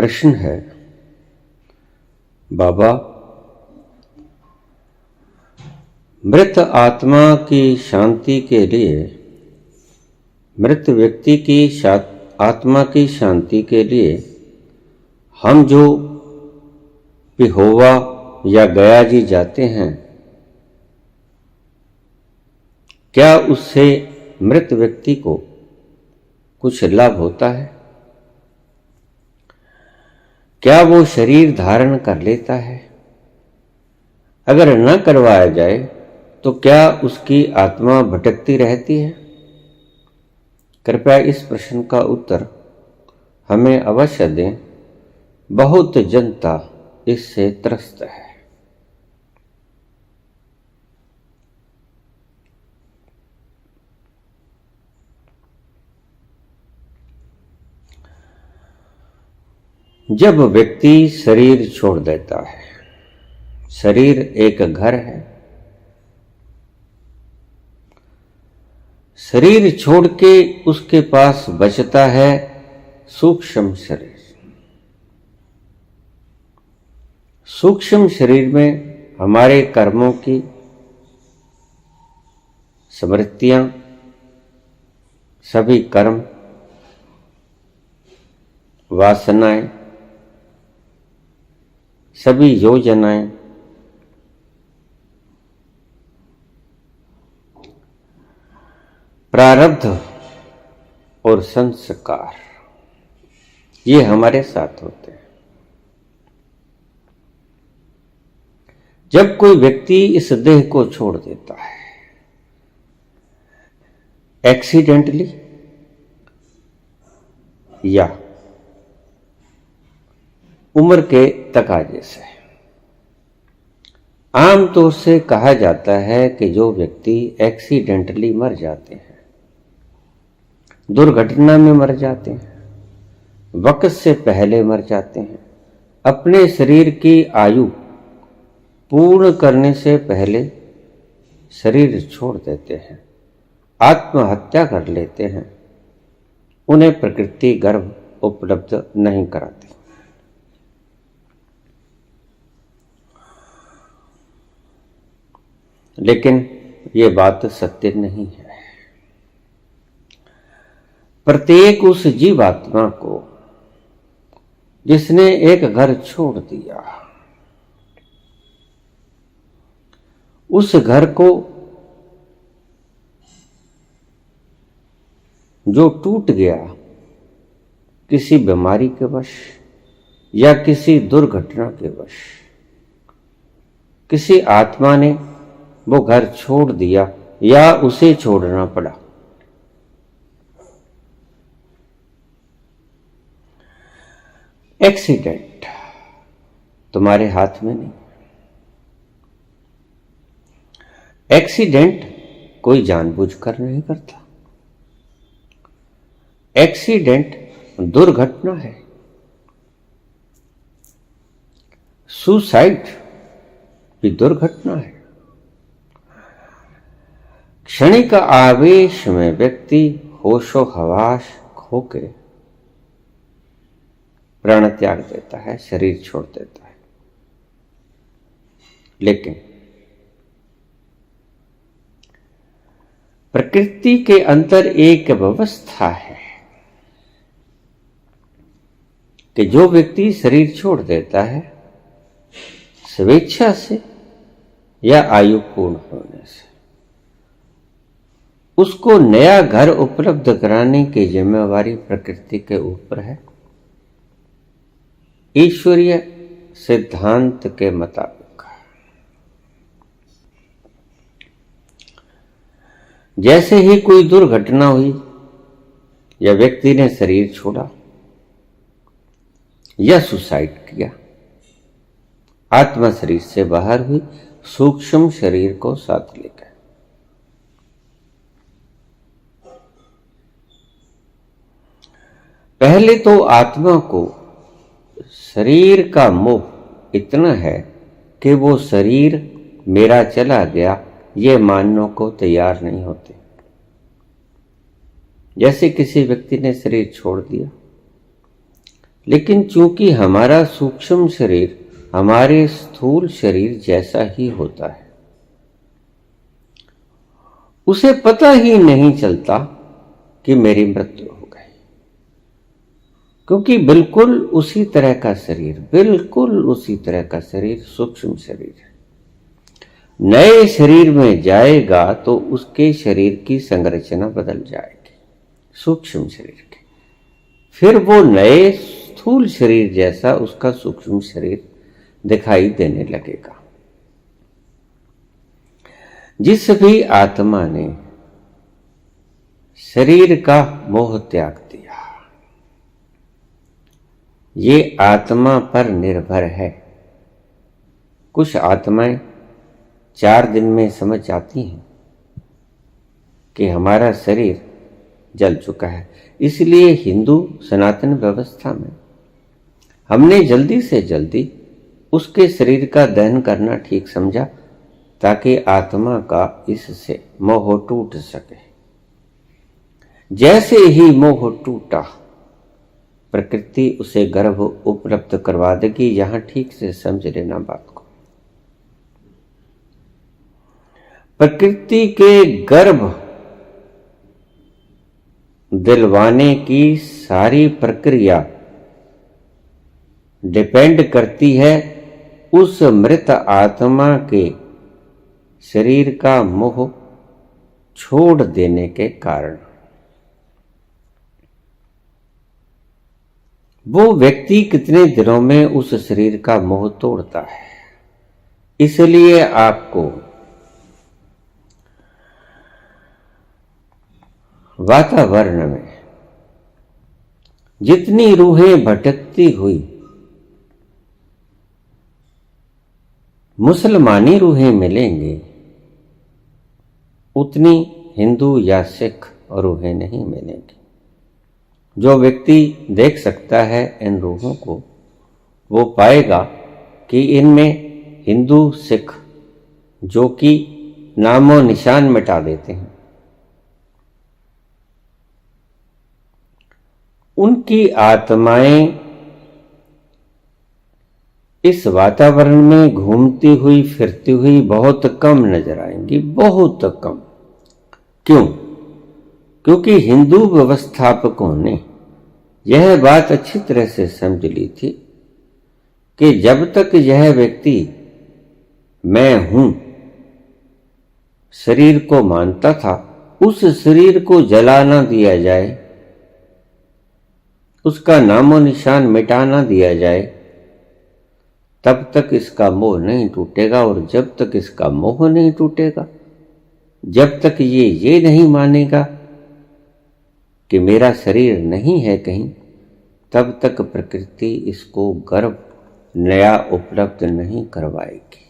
प्रश्न है, बाबा, मृत आत्मा की शांति के लिए, मृत व्यक्ति की आत्मा की शांति के लिए हम जो पिहोवा या गया जी जाते हैं, क्या उससे मृत व्यक्ति को कुछ लाभ होता है? क्या वो शरीर धारण कर लेता है? अगर न करवाया जाए तो क्या उसकी आत्मा भटकती रहती है? कृपया इस प्रश्न का उत्तर हमें अवश्य दें। बहुत जनता इससे त्रस्त है। जब व्यक्ति शरीर छोड़ देता है, शरीर एक घर है। शरीर छोड़ के उसके पास बचता है सूक्ष्म शरीर। सूक्ष्म शरीर में हमारे कर्मों की स्मृतियां, सभी कर्म, वासनाएं, सभी योजनाएं, प्रारब्ध और संस्कार, ये हमारे साथ होते हैं। जब कोई व्यक्ति इस देह को छोड़ देता है, एक्सीडेंटली या उम्र के तकाजे से, आमतौर से कहा जाता है कि जो व्यक्ति एक्सीडेंटली मर जाते हैं, दुर्घटना में मर जाते हैं, वक्त से पहले मर जाते हैं, अपने शरीर की आयु पूर्ण करने से पहले शरीर छोड़ देते हैं, आत्महत्या कर लेते हैं, उन्हें प्रकृति गर्भ उपलब्ध नहीं कराती। लेकिन ये बात सत्य नहीं है। प्रत्येक उस जीवात्मा को जिसने एक घर छोड़ दिया, उस घर को जो टूट गया किसी बीमारी के वश या किसी दुर्घटना के वश, किसी आत्मा ने वो घर छोड़ दिया या उसे छोड़ना पड़ा, एक्सीडेंट तुम्हारे हाथ में नहीं। एक्सीडेंट कोई जानबूझकर नहीं करता। एक्सीडेंट दुर्घटना है। सुसाइड भी दुर्घटना है। क्षणिक आवेश में व्यक्ति होशो हवास खो के प्राण त्याग देता है, शरीर छोड़ देता है। लेकिन प्रकृति के अंदर एक व्यवस्था है कि जो व्यक्ति शरीर छोड़ देता है, स्वेच्छा से या आयु पूर्ण होने से, उसको नया घर उपलब्ध कराने की जिम्मेवारी प्रकृति के ऊपर है। ईश्वरीय सिद्धांत के मुताबिक जैसे ही कोई दुर्घटना हुई या व्यक्ति ने शरीर छोड़ा या सुसाइड किया, आत्मा शरीर से बाहर हुई, सूक्ष्म शरीर को साथ ले गए। पहले तो आत्मा को शरीर का मोह इतना है कि वो शरीर मेरा चला गया ये मानने को तैयार नहीं होते। जैसे किसी व्यक्ति ने शरीर छोड़ दिया, लेकिन चूंकि हमारा सूक्ष्म शरीर हमारे स्थूल शरीर जैसा ही होता है, उसे पता ही नहीं चलता कि मेरी मृत्यु हो गई, क्योंकि बिल्कुल उसी तरह का शरीर, बिल्कुल उसी तरह का शरीर सूक्ष्म शरीर है। नए शरीर में जाएगा तो उसके शरीर की संरचना बदल जाएगी, सूक्ष्म शरीर की। फिर वो नए स्थूल शरीर जैसा उसका सूक्ष्म शरीर दिखाई देने लगेगा। जिस भी आत्मा ने शरीर का मोह त्याग दिया, ये आत्मा पर निर्भर है। कुछ आत्माएं 4 दिन में समझ जाती हैं कि हमारा शरीर जल चुका है। इसलिए हिंदू सनातन व्यवस्था में हमने जल्दी से जल्दी उसके शरीर का दहन करना ठीक समझा, ताकि आत्मा का इससे मोह टूट सके। जैसे ही मोह टूटा, प्रकृति उसे गर्भ उपलब्ध करवा देगी। यहां ठीक से समझ लेना बात को। प्रकृति के गर्भ दिलवाने की सारी प्रक्रिया डिपेंड करती है उस मृत आत्मा के शरीर का मोह छोड़ देने के कारण। वो व्यक्ति कितने दिनों में उस शरीर का मोह तोड़ता है। इसलिए आपको वातावरण में जितनी रूहें भटकती हुई मुसलमानी रूहें मिलेंगी, उतनी हिंदू या सिख रूहें नहीं मिलेंगी। जो व्यक्ति देख सकता है इन रूहों को, वो पाएगा कि इनमें हिंदू सिख जो कि नामो निशान मिटा देते हैं, उनकी आत्माएं इस वातावरण में घूमती हुई फिरती हुई बहुत कम नजर आएंगी, बहुत कम। क्यों? क्योंकि हिंदू व्यवस्थापकों ने यह बात अच्छी तरह से समझ ली थी कि जब तक यह व्यक्ति मैं हूं शरीर को मानता था, उस शरीर को जला ना दिया जाए, उसका नामो निशान मिटा ना दिया जाए, तब तक इसका मोह नहीं टूटेगा। और जब तक इसका मोह नहीं टूटेगा, जब तक ये नहीं मानेगा कि मेरा शरीर नहीं है कहीं, तब तक प्रकृति इसको गर्भ नया उपलब्ध नहीं करवाएगी।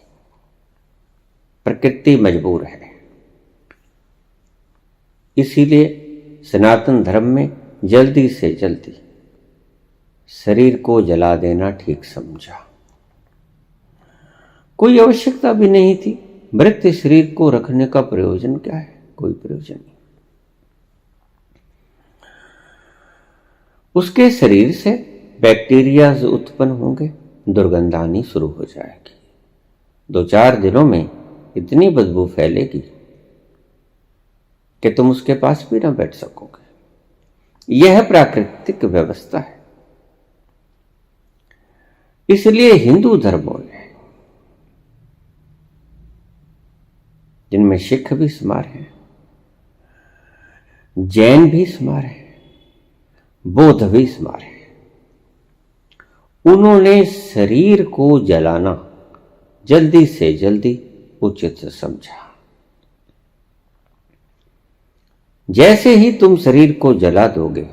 प्रकृति मजबूर है। इसीलिए सनातन धर्म में जल्दी से जल्दी शरीर को जला देना ठीक समझा। कोई आवश्यकता भी नहीं थी। मृत शरीर को रखने का प्रयोजन क्या है? कोई प्रयोजन नहीं। उसके शरीर से बैक्टीरिया उत्पन्न होंगे, दुर्गंध आनी शुरू हो जाएगी। 2-4 दिनों में इतनी बदबू फैलेगी कि तुम उसके पास भी ना बैठ सकोगे। यह प्राकृतिक व्यवस्था है। इसलिए हिंदू धर्मों ने, जिनमें सिख भी शुमार हैं, जैन भी शुमार हैं, बौद्ध भी शुमार हैं, उन्होंने शरीर को जलाना जल्दी से जल्दी उचित समझा। जैसे ही तुम शरीर को जला दोगे,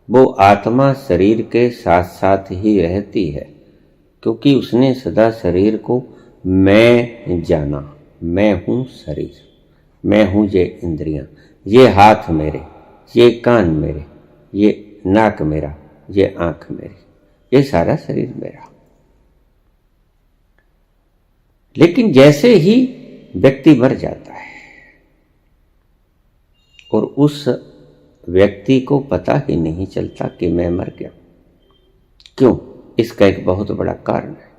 वो आत्मा शरीर के साथ साथ ही रहती है, क्योंकि उसने सदा शरीर को मैं जाना। मैं हूं शरीर, मैं हूं ये इंद्रियां, ये हाथ मेरे, ये कान मेरे, ये नाक मेरा, ये आंख मेरी, ये सारा शरीर मेरा। लेकिन जैसे ही व्यक्ति मर जाता है और उस व्यक्ति को पता ही नहीं चलता कि मैं मर गया, क्यों? इसका एक बहुत बड़ा कारण है।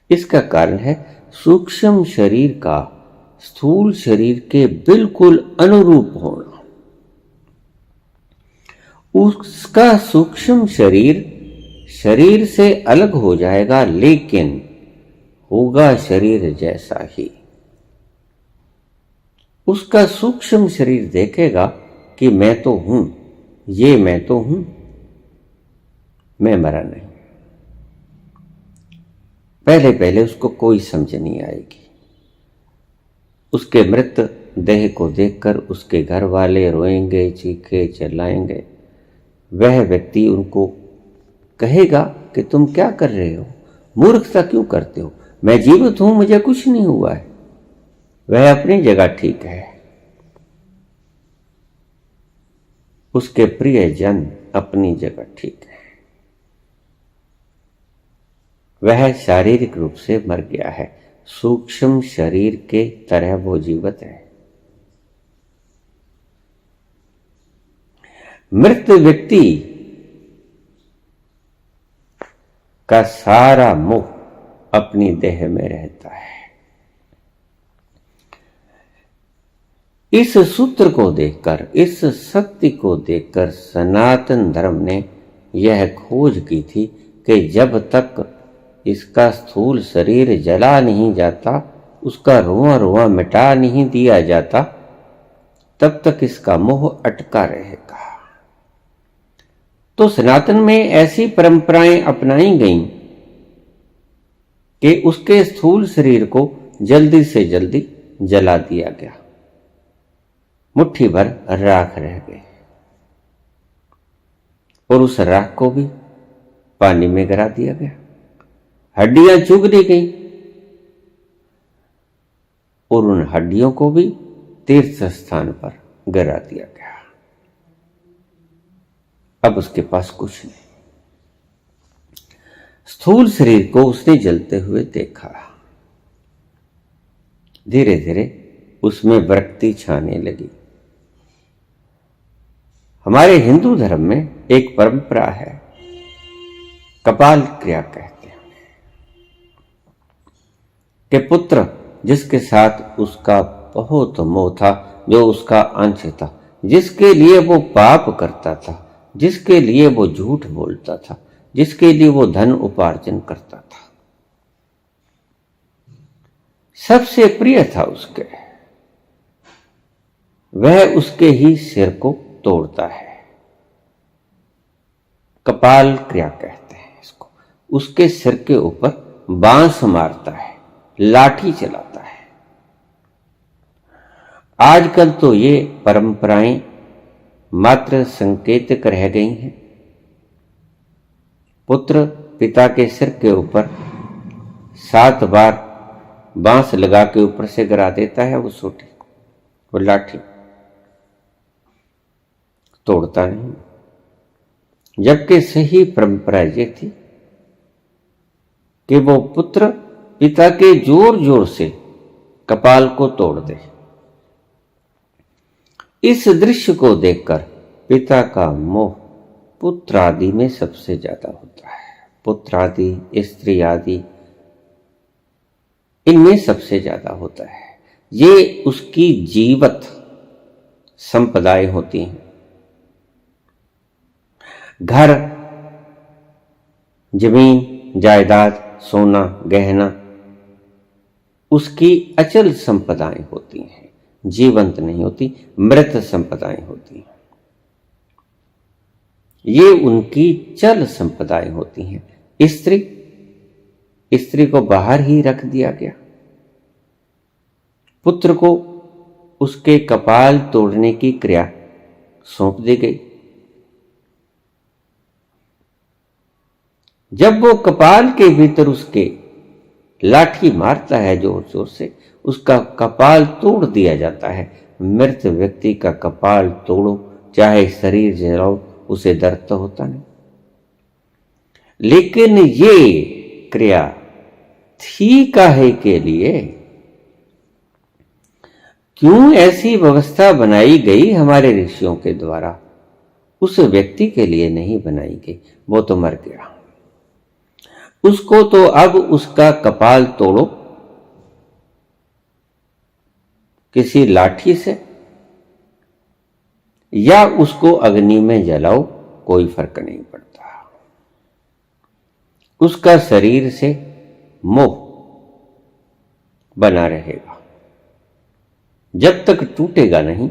इसका कारण है सूक्ष्म शरीर का स्थूल शरीर के बिल्कुल अनुरूप होना। उसका सूक्ष्म शरीर शरीर से अलग हो जाएगा, लेकिन होगा शरीर जैसा ही। उसका सूक्ष्म शरीर देखेगा कि मैं तो हूं, ये मैं तो हूं, मैं मरा नहीं। पहले पहले उसको कोई समझ नहीं आएगी। उसके मृत देह को देखकर उसके घर वाले रोएंगे, चीखे चिल्लाएंगे। वह व्यक्ति उनको कहेगा कि तुम क्या कर रहे हो, मूर्खता क्यों करते हो, मैं जीवित हूं, मुझे कुछ नहीं हुआ है। वह अपनी जगह ठीक है। उसके प्रियजन अपनी जगह ठीक है। वह शारीरिक रूप से मर गया है, सूक्ष्म शरीर के तरह वो जीवित है। मृत व्यक्ति का सारा मोह अपनी देह में रहता है। इस सूत्र को देखकर, इस सत्य को देखकर सनातन धर्म ने यह खोज की थी कि जब तक इसका स्थूल शरीर जला नहीं जाता, उसका रोआ रोआ मिटा नहीं दिया जाता, तब तक इसका मोह अटका रहेगा। तो सनातन में ऐसी परंपराएं अपनाई गईं कि उसके स्थूल शरीर को जल्दी से जल्दी जला दिया गया। मुट्ठी भर राख रह गई और उस राख को भी पानी में गिरा दिया गया। हड्डियां चुग दी गई और उन हड्डियों को भी तीर्थ स्थान पर गिरा दिया गया। अब उसके पास कुछ नहीं। स्थूल शरीर को उसने जलते हुए देखा। धीरे धीरे उसमें विरक्ति छाने लगी। हमारे हिंदू धर्म में एक परंपरा है, कपाल क्रिया कहते हैं, कि पुत्र जिसके साथ उसका बहुत मोह था, जो उसका अंश था, जिसके लिए वो पाप करता था, जिसके लिए वो झूठ बोलता था, जिसके लिए वो धन उपार्जन करता था, सबसे प्रिय था उसके, वह उसके ही सिर को तोड़ता है। कपाल क्रिया कहते हैं इसको। उसके सिर के ऊपर बांस मारता है, लाठी चलाता है। आजकल तो ये परंपराएं मात्र संकेतक रह गई हैं। पुत्र पिता के सिर के ऊपर 7 बार बांस लगा के ऊपर से गिरा देता है, वो सोटी, वो लाठी, तोड़ता नहीं। जबकि सही परंपरा ये थी कि वो पुत्र पिता के जोर जोर से कपाल को तोड़ दे। इस दृश्य को देखकर पिता का मोह पुत्र आदि में सबसे ज्यादा होता है। पुत्र आदि, स्त्री आदि, इनमें सबसे ज्यादा होता है। ये उसकी जीवित संपदाएं होती हैं। घर, जमीन, जायदाद, सोना, गहना उसकी अचल संपदाएं होती हैं, जीवंत नहीं होती, मृत संपदाएं होती हैं। ये उनकी चल संपदाएं होती हैं। स्त्री को बाहर ही रख दिया गया। पुत्र को उसके कपाल तोड़ने की क्रिया सौंप दी गई। जब वो कपाल के भीतर उसके लाठी मारता है जोर जोर से, उसका कपाल तोड़ दिया जाता है। मृत व्यक्ति का कपाल तोड़ो, चाहे शरीर जलाओ, उसे दर्द तो होता नहीं। लेकिन ये क्रिया थी काहे के लिए? क्यों ऐसी व्यवस्था बनाई गई हमारे ऋषियों के द्वारा? उस व्यक्ति के लिए नहीं बनाई गई, वो तो मर गया। उसको तो अब उसका कपाल तोड़ो किसी लाठी से या उसको अग्नि में जलाओ, कोई फर्क नहीं पड़ता। उसका शरीर से मोह बना रहेगा। जब तक टूटेगा नहीं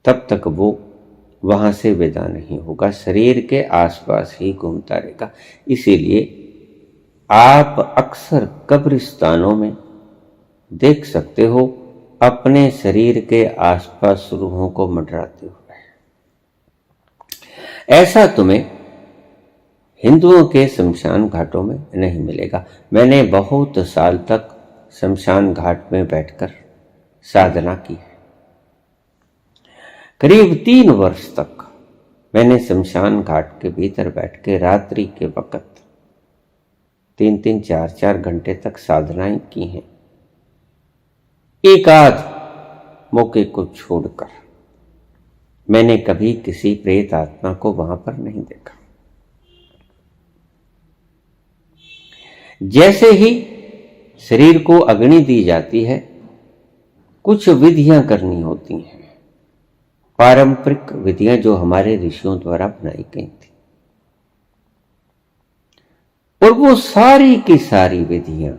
तब तक वो वहां से विदा नहीं होगा, शरीर के आसपास ही घूमता रहेगा। इसीलिए आप अक्सर कब्रिस्तानों में देख सकते हो अपने शरीर के आसपास रूहों को मंडराते हुए। ऐसा तुम्हें हिंदुओं के शमशान घाटों में नहीं मिलेगा। मैंने बहुत साल तक शमशान घाट में बैठकर साधना की है। करीब 3 वर्ष तक मैंने शमशान घाट के भीतर बैठ के रात्रि के वक्त 3-3, 4-4 घंटे तक साधनाएं की हैं, एक आध मौके को छोड़कर। मैंने कभी किसी प्रेत आत्मा को वहां पर नहीं देखा। जैसे ही शरीर को अग्नि दी जाती है, कुछ विधियां करनी होती हैं, पारंपरिक विधियां जो हमारे ऋषियों द्वारा बनाई गई थी। और वो सारी की सारी विधियां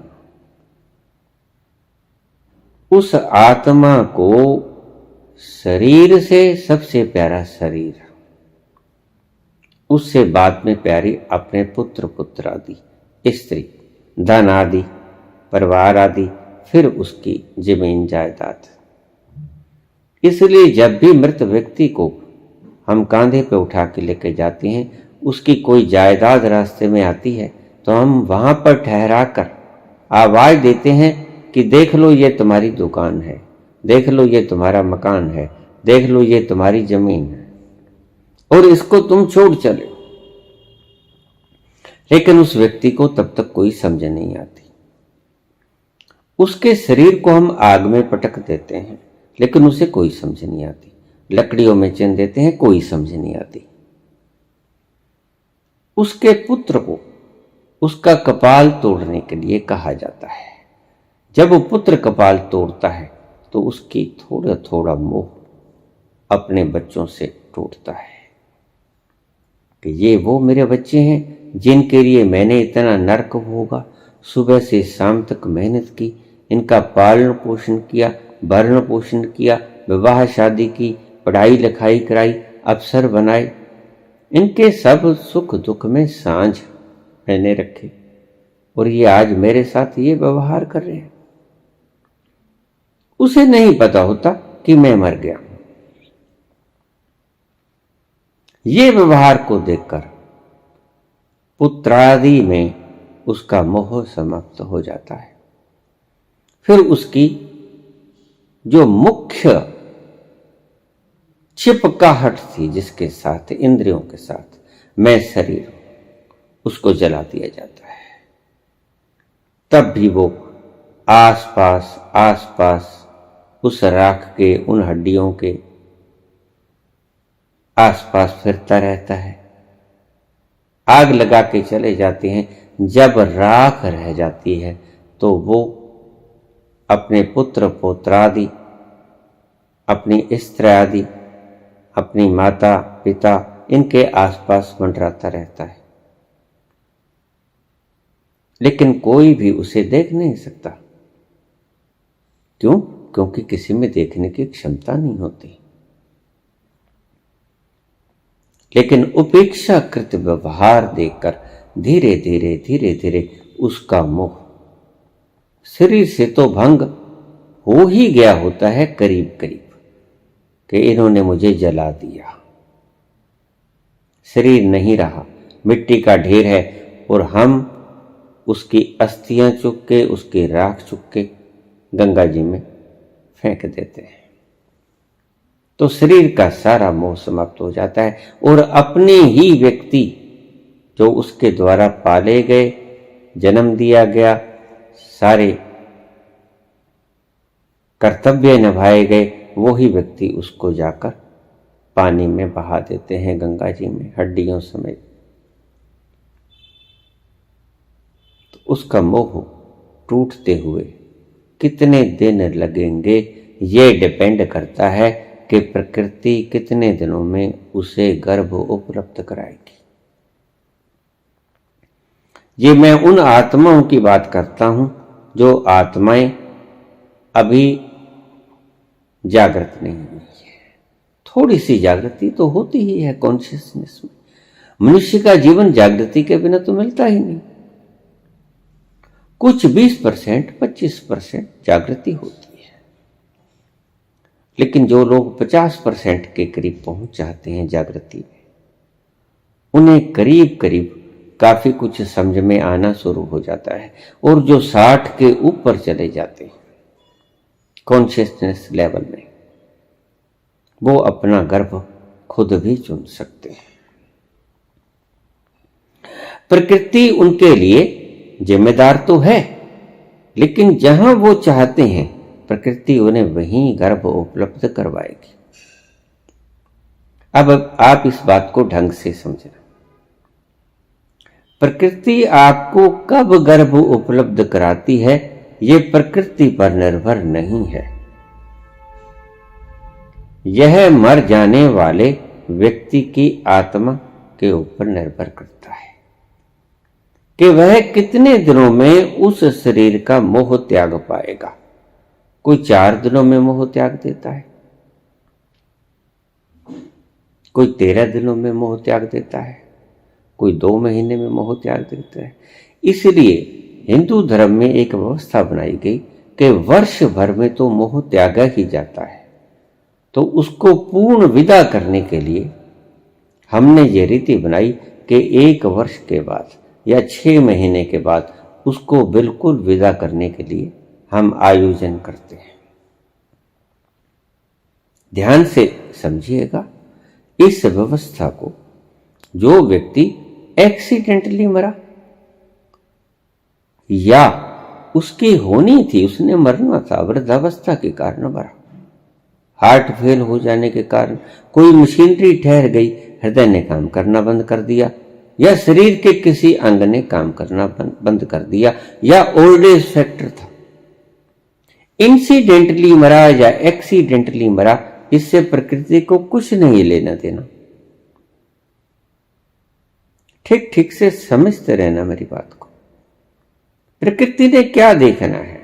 उस आत्मा को शरीर से सबसे प्यारा शरीर, उससे बाद में प्यारी अपने पुत्र पुत्र आदि, स्त्री, धन आदि, परिवार आदि, फिर उसकी जमीन जायदाद। इसलिए जब भी मृत व्यक्ति को हम कांधे पे उठा के लेके जाते हैं, उसकी कोई जायदाद रास्ते में आती है तो हम वहां पर ठहरा कर आवाज देते हैं कि देख लो ये तुम्हारी दुकान है, देख लो ये तुम्हारा मकान है, देख लो ये तुम्हारी जमीन है और इसको तुम छोड़ चले। लेकिन उस व्यक्ति को तब तक कोई समझ नहीं आती। उसके शरीर को हम आग में पटक देते हैं, लेकिन उसे कोई समझ नहीं आती। लकड़ियों में चिन देते हैं, कोई समझ नहीं आती। उसके पुत्र को उसका कपाल तोड़ने के लिए कहा जाता है। जब वो पुत्र कपाल तोड़ता है तो उसकी थोड़ा थोड़ा मोह अपने बच्चों से टूटता है कि ये वो मेरे बच्चे हैं जिनके लिए मैंने इतना नरक भोगा, सुबह से शाम तक मेहनत की, इनका पालन पोषण किया, भरण पोषण किया, विवाह शादी की, पढ़ाई लिखाई कराई, अफसर बनाए, इनके सब सुख दुख में सांझ मैंने रखे और ये आज मेरे साथ ये व्यवहार कर रहे हैं। उसे नहीं पता होता कि मैं मर गया। ये व्यवहार को देखकर पुत्रादि में उसका मोह समाप्त हो जाता है। फिर उसकी जो मुख्य चिपकाहट थी जिसके साथ, इंद्रियों के साथ, मैं शरीर, उसको जला दिया जाता है। तब भी वो आसपास उस राख के, उन हड्डियों के आसपास फिरता रहता है। आग लगा के चले जाते हैं। जब राख रह जाती है तो वो अपने पुत्र पौत्रादि, अपनी स्त्री आदि, अपनी माता पिता, इनके आसपास मंडराता रहता है, लेकिन कोई भी उसे देख नहीं सकता। क्यों? क्योंकि किसी में देखने की क्षमता नहीं होती। लेकिन उपेक्षाकृत व्यवहार देखकर धीरे धीरे उसका मोह शरीर से तो भंग हो ही गया होता है करीब करीब, कि इन्होंने मुझे जला दिया। शरीर नहीं रहा, मिट्टी का ढेर है और हम उसकी अस्थियां चुक के, उसकी राख चुक के गंगा जी में फेंक देते हैं। तो शरीर का सारा मोह समाप्त हो जाता है और अपने ही व्यक्ति जो उसके द्वारा पाले गए, जन्म दिया गया, सारे कर्तव्य निभाए गए, वो ही व्यक्ति उसको जाकर पानी में बहा देते हैं, गंगा जी में, हड्डियों समेत। उसका मोह टूटते हुए कितने दिन लगेंगे, ये डिपेंड करता है कि प्रकृति कितने दिनों में उसे गर्भ उपलब्ध कराएगी। ये मैं उन आत्माओं की बात करता हूं जो आत्माएं अभी जागृत नहीं हुई है। थोड़ी सी जागृति तो होती ही है कॉन्शियसनेस में। मनुष्य का जीवन जागृति के बिना तो मिलता ही नहीं। कुछ 20% 25% जागृति होती है, लेकिन जो लोग 50% के करीब पहुंच जाते हैं जागृति में, उन्हें करीब करीब काफी कुछ समझ में आना शुरू हो जाता है। और जो 60 के ऊपर चले जाते हैं कॉन्शियसनेस लेवल में, वो अपना गर्भ खुद भी चुन सकते हैं। प्रकृति उनके लिए जिम्मेदार तो है, लेकिन जहां वो चाहते हैं प्रकृति उन्हें वहीं गर्भ उपलब्ध करवाएगी। अब आप इस बात को ढंग से समझना। प्रकृति आपको कब गर्भ उपलब्ध कराती है, ये प्रकृति पर निर्भर नहीं है। यह मर जाने वाले व्यक्ति की आत्मा के ऊपर निर्भर करता है कि वह कितने दिनों में उस शरीर का मोह त्याग पाएगा। कोई 4 दिनों में मोह त्याग देता है, कोई 13 दिनों में मोह त्याग देता है, कोई 2 महीने में मोह त्याग देता है। इसलिए हिंदू धर्म में एक व्यवस्था बनाई गई कि वर्ष भर में तो मोह त्यागा ही जाता है। तो उसको पूर्ण विदा करने के लिए हमने ये रीति बनाई कि 1 वर्ष के बाद या 6 महीने के बाद उसको बिल्कुल विदा करने के लिए हम आयोजन करते हैं। ध्यान से समझिएगा इस व्यवस्था को। जो व्यक्ति एक्सीडेंटली मरा या उसकी होनी थी, उसने मरना था, वृद्धावस्था के कारण मरा, हार्ट फेल हो जाने के कारण, कोई मशीनरी ठहर गई, हृदय ने काम करना बंद कर दिया, या शरीर के किसी अंग ने काम करना बंद कर दिया, या ओल्ड एज फैक्टर था, इंसिडेंटली मरा या एक्सीडेंटली मरा, इससे प्रकृति को कुछ नहीं लेना देना। ठीक ठीक से समझते रहना मेरी बात को। प्रकृति ने क्या देखना है?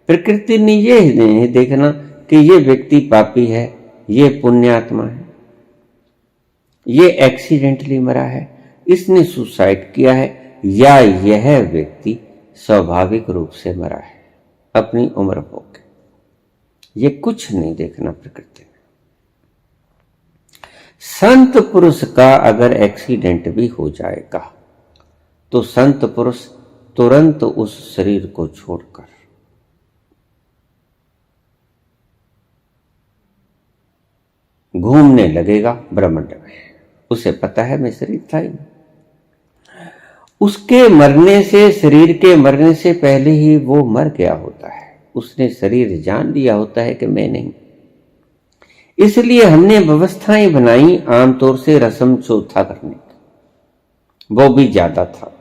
प्रकृति ने यह नहीं देखना कि ये व्यक्ति पापी है, ये पुण्यात्मा है, ये एक्सीडेंटली मरा है, इसने सुसाइड किया है, या यह व्यक्ति स्वाभाविक रूप से मरा है अपनी उम्र हो के। ये कुछ नहीं देखना प्रकृति ने। संत पुरुष का अगर एक्सीडेंट भी हो जाएगा तो संत पुरुष तुरंत उस शरीर को छोड़कर घूमने लगेगा ब्रह्मांड में। उसे पता है मैं शरीर था ही नहीं। उसके मरने से, शरीर के मरने से पहले ही वो मर गया होता है। उसने शरीर जान लिया होता है कि मैं नहीं। इसलिए हमने व्यवस्थाएं बनाई आमतौर से रस्म चौथा करने की, वो भी ज्यादा था।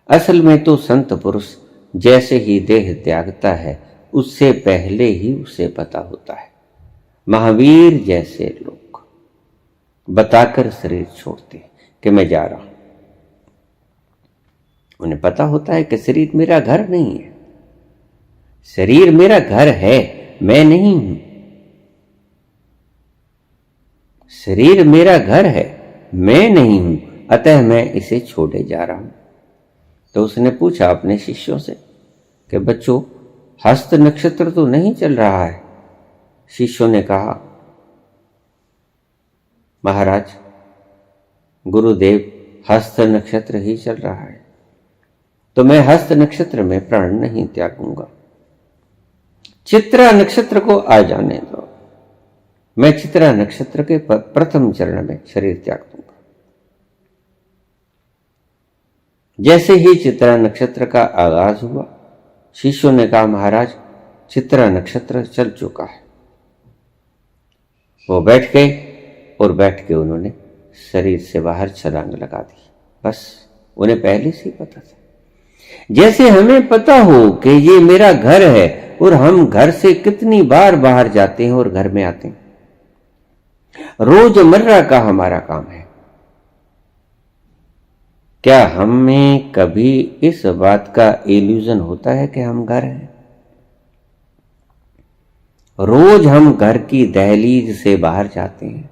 असल में तो संत पुरुष जैसे ही देह त्यागता है उससे पहले ही उसे पता होता है। महावीर जैसे लोग बताकर शरीर छोड़ते कि मैं जा रहा हूं। उन्हें पता होता है कि शरीर मेरा घर नहीं है, शरीर मेरा घर है, मैं नहीं हूं। शरीर मेरा घर है, मैं नहीं हूं, अतः मैं इसे छोड़े जा रहा हूं। तो उसने पूछा अपने शिष्यों से कि बच्चों, हस्त नक्षत्र तो नहीं चल रहा है? शिष्यों ने कहा, महाराज गुरुदेव, हस्त नक्षत्र ही चल रहा है, तो मैं हस्त नक्षत्र में प्राण नहीं त्यागूंगा। चित्रा नक्षत्र को आ जाने दो, मैं चित्रा नक्षत्र के प्रथम चरण में शरीर त्याग दूंगा। जैसे ही चित्रा नक्षत्र का आगाज हुआ, शिष्यों ने कहा, महाराज चित्रा नक्षत्र चल चुका है। वो बैठ गए और बैठ के उन्होंने शरीर से बाहर छलांग लगा दी। बस उन्हें पहले से ही पता था। जैसे हमें पता हो कि ये मेरा घर है और हम घर से कितनी बार बाहर जाते हैं और घर में आते हैं, रोजमर्रा का हमारा काम है। क्या हमें कभी इस बात का इल्यूजन होता है कि हम घर हैं? रोज हम घर की दहलीज से बाहर जाते हैं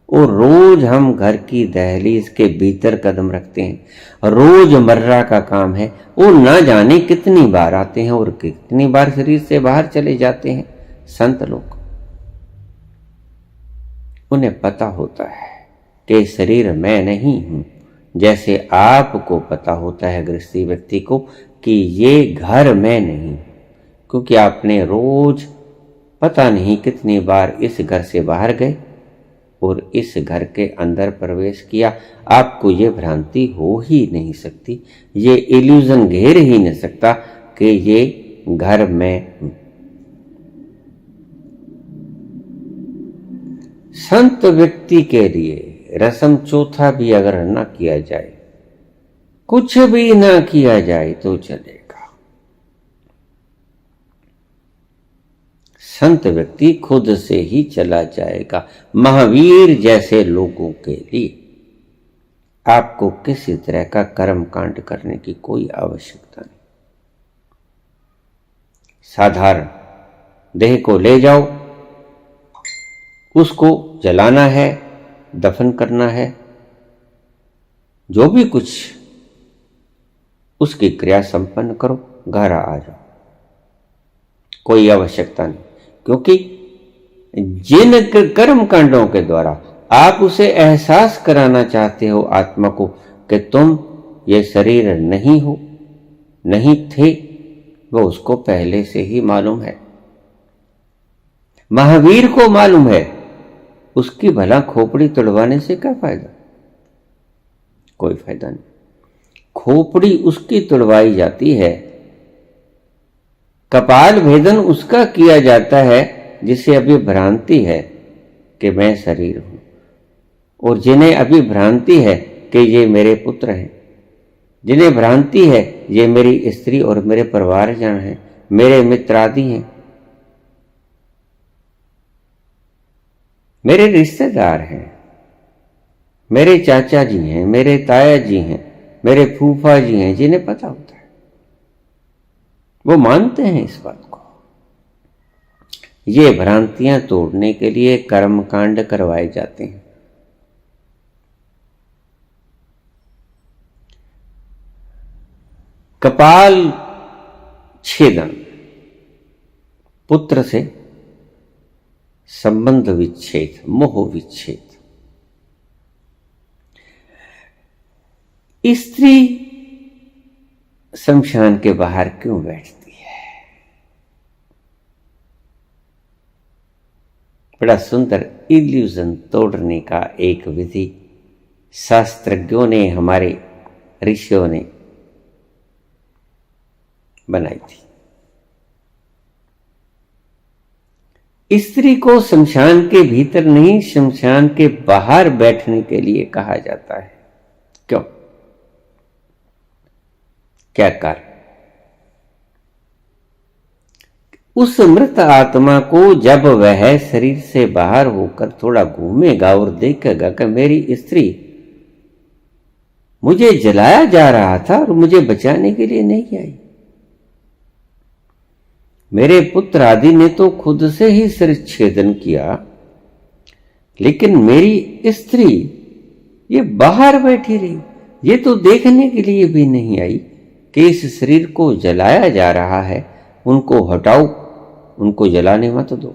और रोज हम घर की दहलीज के भीतर कदम रखते हैं। रोजमर्रा का काम है और ना जाने कितनी बार आते हैं और कितनी बार शरीर से बाहर चले जाते हैं। संत लोग, उन्हें पता होता है कि शरीर मैं नहीं हूं, जैसे आपको पता होता है गृहस्थी व्यक्ति को कि ये घर मैं नहीं, क्योंकि आपने रोज पता नहीं कितनी बार इस घर से बाहर गए और इस घर के अंदर प्रवेश किया। आपको ये भ्रांति हो ही नहीं सकती, ये इल्यूजन घेर ही नहीं सकता कि ये घर मैं हूं। संत व्यक्ति के लिए रस्म चौथा भी अगर न किया जाए, कुछ भी ना किया जाए तो चलेगा। संत व्यक्ति खुद से ही चला जाएगा। महावीर जैसे लोगों के लिए आपको किसी तरह का कर्म कांड करने की कोई आवश्यकता नहीं। साधारण देह को ले जाओ, उसको जलाना है, दफन करना है, जो भी कुछ उसकी क्रिया संपन्न करो, घर आ जाओ, कोई आवश्यकता नहीं। क्योंकि जिन कर्म कांडों के द्वारा आप उसे एहसास कराना चाहते हो आत्मा को कि तुम ये शरीर नहीं हो, नहीं थे, वो उसको पहले से ही मालूम है। महावीर को मालूम है, उसकी भला खोपड़ी तोड़वाने से क्या फायदा? कोई फायदा नहीं। खोपड़ी उसकी तोड़वाई जाती है, कपाल भेदन उसका किया जाता है जिसे अभी भ्रांति है कि मैं शरीर हूं, और जिन्हें अभी भ्रांति है कि ये मेरे पुत्र हैं, जिन्हें भ्रांति है ये मेरी स्त्री और मेरे परिवारजन हैं, मेरे मित्र आदि हैं, मेरे रिश्तेदार हैं, मेरे चाचा जी हैं, मेरे ताया जी हैं, मेरे फूफा जी हैं, जिन्हें पता होता है, वो मानते हैं इस बात को। ये भ्रांतियां तोड़ने के लिए कर्मकांड करवाए जाते हैं। कपाल छेदन, पुत्र से संबंध विच्छेद, मोह विच्छेद। स्त्री शमशान के बाहर क्यों बैठती है? बड़ा सुंदर इल्यूजन तोड़ने का एक विधि शास्त्रज्ञों ने, हमारे ऋषियों ने बनाई थी। स्त्री को शमशान के भीतर नहीं, शमशान के बाहर बैठने के लिए कहा जाता है। क्यों? क्या कारण? उस मृत आत्मा को जब वह शरीर से बाहर होकर थोड़ा घूमेगा और देखेगा कि मेरी स्त्री मुझे जलाया जा रहा था और मुझे बचाने के लिए नहीं आई, मेरे पुत्र आदि ने तो खुद से ही सिर छेदन किया, लेकिन मेरी स्त्री ये बाहर बैठी रही, ये तो देखने के लिए भी नहीं आई कि इस शरीर को जलाया जा रहा है। उनको हटाओ, उनको जलाने मत दो।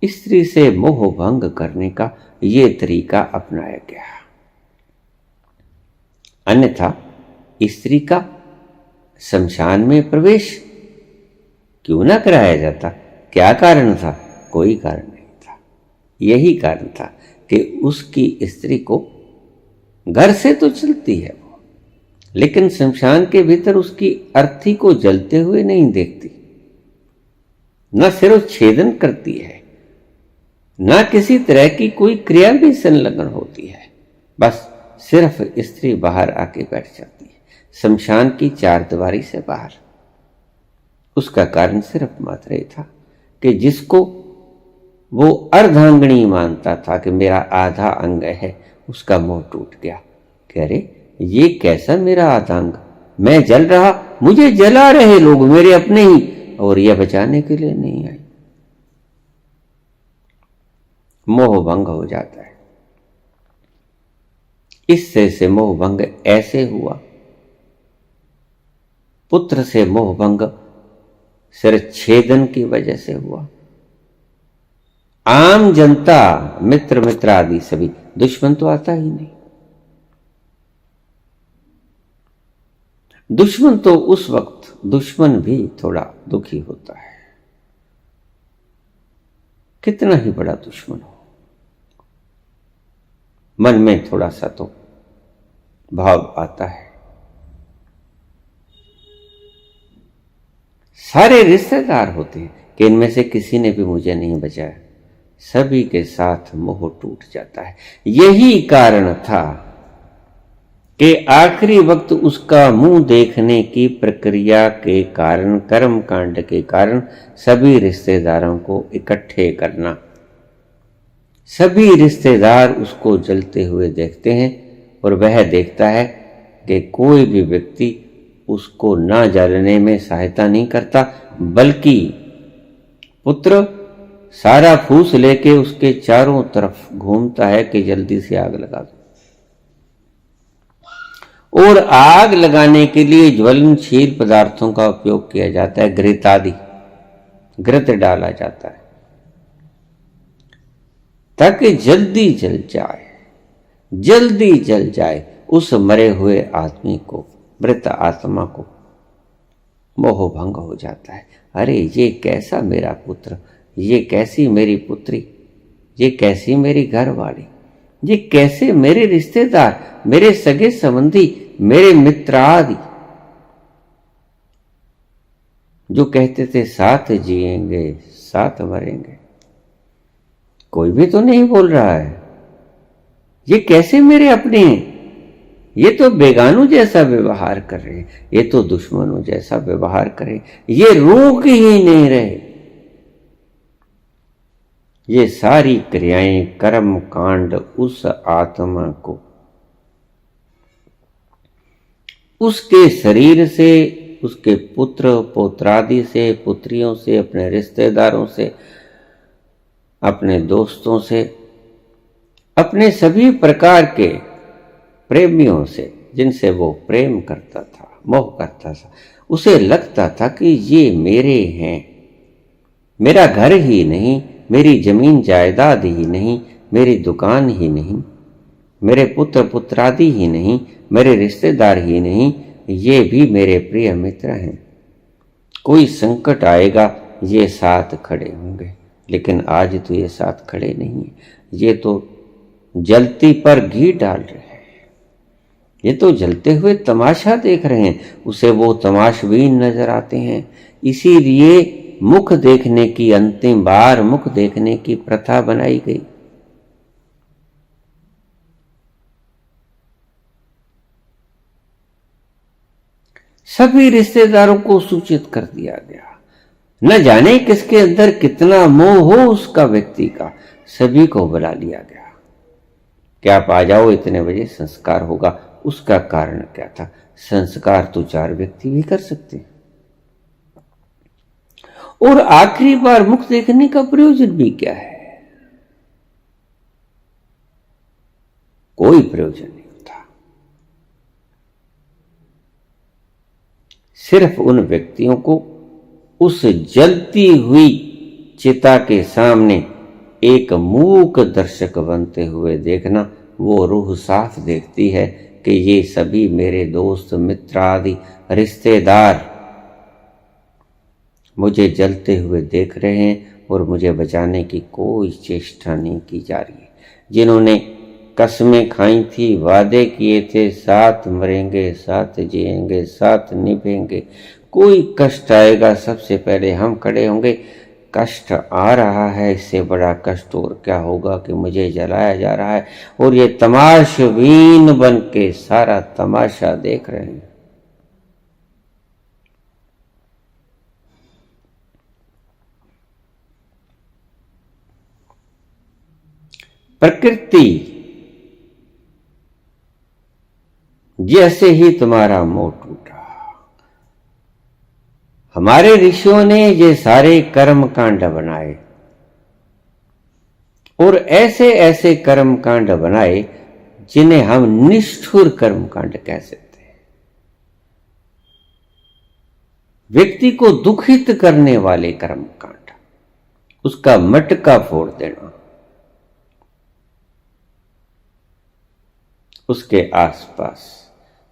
स्त्री से मोह भंग करने का ये तरीका अपनाया गया। अन्यथा स्त्री का शमशान में प्रवेश क्यों ना कराया जाता? क्या कारण था? कोई कारण नहीं था। यही कारण था कि उसकी स्त्री को घर से तो चलती है वो, लेकिन शमशान के भीतर उसकी अर्थी को जलते हुए नहीं देखती, न सिर छेदन करती है, न किसी तरह की कोई क्रिया भी संलग्न होती है। बस सिर्फ स्त्री बाहर आके बैठ जाती है, शमशान की चारदीवारी से बाहर। उसका कारण सिर्फ मात्र ये था कि जिसको वो अर्धांगनी मानता था कि मेरा आधा अंग है, उसका मोह टूट गया कि अरे ये कैसा मेरा आधा अंग, मैं जल रहा, मुझे जला रहे लोग मेरे अपने ही, और यह बचाने के लिए नहीं आई। मोह भंग हो जाता है। इससे से मोह भंग ऐसे हुआ, पुत्र से मोह भंग सिर छेदन की वजह से हुआ। आम जनता, मित्र मित्र आदि सभी, दुश्मन तो आता ही नहीं। दुश्मन तो उस वक्त दुश्मन भी थोड़ा दुखी होता है, कितना ही बड़ा दुश्मन हो, मन में थोड़ा सा तो भाव आता है। सारे रिश्तेदार होते हैं कि इनमें से किसी ने भी मुझे नहीं बचाया, सभी के साथ मोह टूट जाता है। यही कारण था कि आखिरी वक्त उसका मुंह देखने की प्रक्रिया के कारण, कर्म कांड के कारण सभी रिश्तेदारों को इकट्ठे करना। सभी रिश्तेदार उसको जलते हुए देखते हैं और वह देखता है कि कोई भी व्यक्ति उसको ना जलने में सहायता नहीं करता, बल्कि पुत्र सारा फूस लेके उसके चारों तरफ घूमता है कि जल्दी से आग लगा दो। और आग लगाने के लिए ज्वलनशील पदार्थों का उपयोग किया जाता है, घृत आदि, घृत डाला जाता है ताकि जल्दी जल जाए, जल्दी जल जाए उस मरे हुए आदमी को, मृत आत्मा को। मोह भंग हो जाता है। अरे ये कैसा मेरा पुत्र, ये कैसी मेरी पुत्री, ये कैसी मेरी घरवाली, ये कैसे मेरे रिश्तेदार, मेरे सगे संबंधी, मेरे मित्र आदि जो कहते थे साथ जिएंगे साथ मरेंगे, कोई भी तो नहीं बोल रहा है। ये कैसे मेरे अपने हैं, ये तो बेगानों जैसा व्यवहार कर रहे, ये तो दुश्मनों जैसा व्यवहार करे, ये रोक ही नहीं रहे। ये सारी क्रियाएं, कर्म कांड उस आत्मा को उसके शरीर से, उसके पुत्र पौत्रादि से, पुत्रियों से, अपने रिश्तेदारों से, अपने दोस्तों से, अपने सभी प्रकार के प्रेमियों से जिनसे वो प्रेम करता था, मोह करता था, उसे लगता था कि ये मेरे हैं, मेरा घर ही नहीं, मेरी जमीन जायदाद ही नहीं, मेरी दुकान ही नहीं, मेरे पुत्र पुत्रादि ही नहीं, मेरे रिश्तेदार ही नहीं, ये भी मेरे प्रिय मित्र हैं। कोई संकट आएगा ये साथ खड़े होंगे, लेकिन आज तो ये साथ खड़े नहीं है। ये तो जलती पर घी डाल रहे हैं, ये तो जलते हुए तमाशा देख रहे हैं, उसे वो तमाशबीन नजर आते हैं। इसीलिए मुख देखने की, अंतिम बार मुख देखने की प्रथा बनाई गई। सभी रिश्तेदारों को सूचित कर दिया गया। न जाने किसके अंदर कितना मोह हो उसका व्यक्ति का, सभी को बुला लिया गया कि आप आ जाओ, इतने बजे संस्कार होगा। उसका कारण क्या था? संस्कार तो 4 व्यक्ति भी कर सकते हैं। और आखिरी बार मुख देखने का प्रयोजन भी क्या है? कोई प्रयोजन नहीं होता। सिर्फ उन व्यक्तियों को उस जलती हुई चिता के सामने एक मूक दर्शक बनते हुए देखना, वो रूह साफ देखती है कि ये सभी मेरे दोस्त मित्र आदि रिश्तेदार मुझे जलते हुए देख रहे हैं और मुझे बचाने की कोई चेष्टा नहीं की जा रही है। जिन्होंने कसमें खाई थी, वादे किए थे, साथ मरेंगे, साथ जिएंगे, साथ निभेंगे, कोई कष्ट आएगा सबसे पहले हम खड़े होंगे, कष्ट आ रहा है, इससे बड़ा कष्ट और क्या होगा कि मुझे जलाया जा रहा है, और ये तमाशबीन बन के सारा तमाशा देख रहे हैं। प्रकृति जैसे ही तुम्हारा मोह टूटा, हमारे ऋषियों ने ये सारे कर्म कांड बनाए, और ऐसे ऐसे कर्म कांड बनाए जिन्हें हम निष्ठुर कर्म कांड कह सकते हैं। व्यक्ति को दुखित करने वाले कर्म कांड, उसका मटका फोड़ देना, उसके आसपास